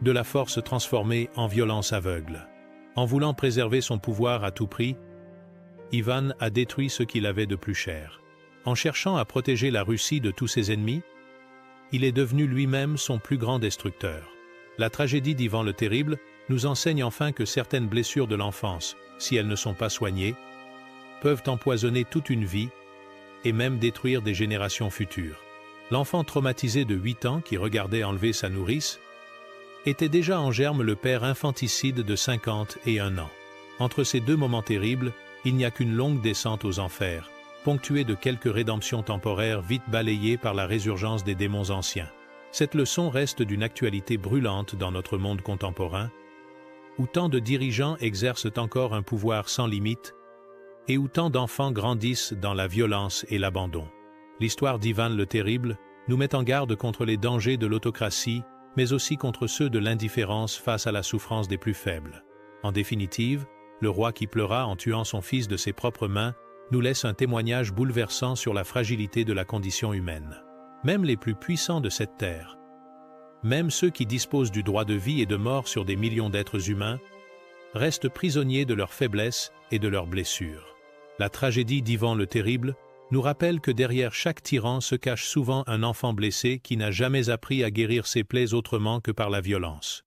de la force transformée en violence aveugle. En voulant préserver son pouvoir à tout prix, Ivan a détruit ce qu'il avait de plus cher. En cherchant à protéger la Russie de tous ses ennemis, il est devenu lui-même son plus grand destructeur. La tragédie d'Ivan le Terrible nous enseigne enfin que certaines blessures de l'enfance, si elles ne sont pas soignées, peuvent empoisonner toute une vie et même détruire des générations futures. L'enfant traumatisé de 8 ans qui regardait enlever sa nourrice était déjà en germe le père infanticide de 51 ans. Entre ces deux moments terribles, il n'y a qu'une longue descente aux enfers, ponctuée de quelques rédemptions temporaires vite balayées par la résurgence des démons anciens. Cette leçon reste d'une actualité brûlante dans notre monde contemporain. où tant de dirigeants exercent encore un pouvoir sans limite, et où tant d'enfants grandissent dans la violence et l'abandon. L'histoire d'Ivan le Terrible nous met en garde contre les dangers de l'autocratie, mais aussi contre ceux de l'indifférence face à la souffrance des plus faibles. En définitive, le roi qui pleura en tuant son fils de ses propres mains nous laisse un témoignage bouleversant sur la fragilité de la condition humaine. Même les plus puissants de cette terre, même ceux qui disposent du droit de vie et de mort sur des millions d'êtres humains, restent prisonniers de leurs faiblesses et de leurs blessures. La tragédie d'Ivan le Terrible nous rappelle que derrière chaque tyran se cache souvent un enfant blessé qui n'a jamais appris à guérir ses plaies autrement que par la violence.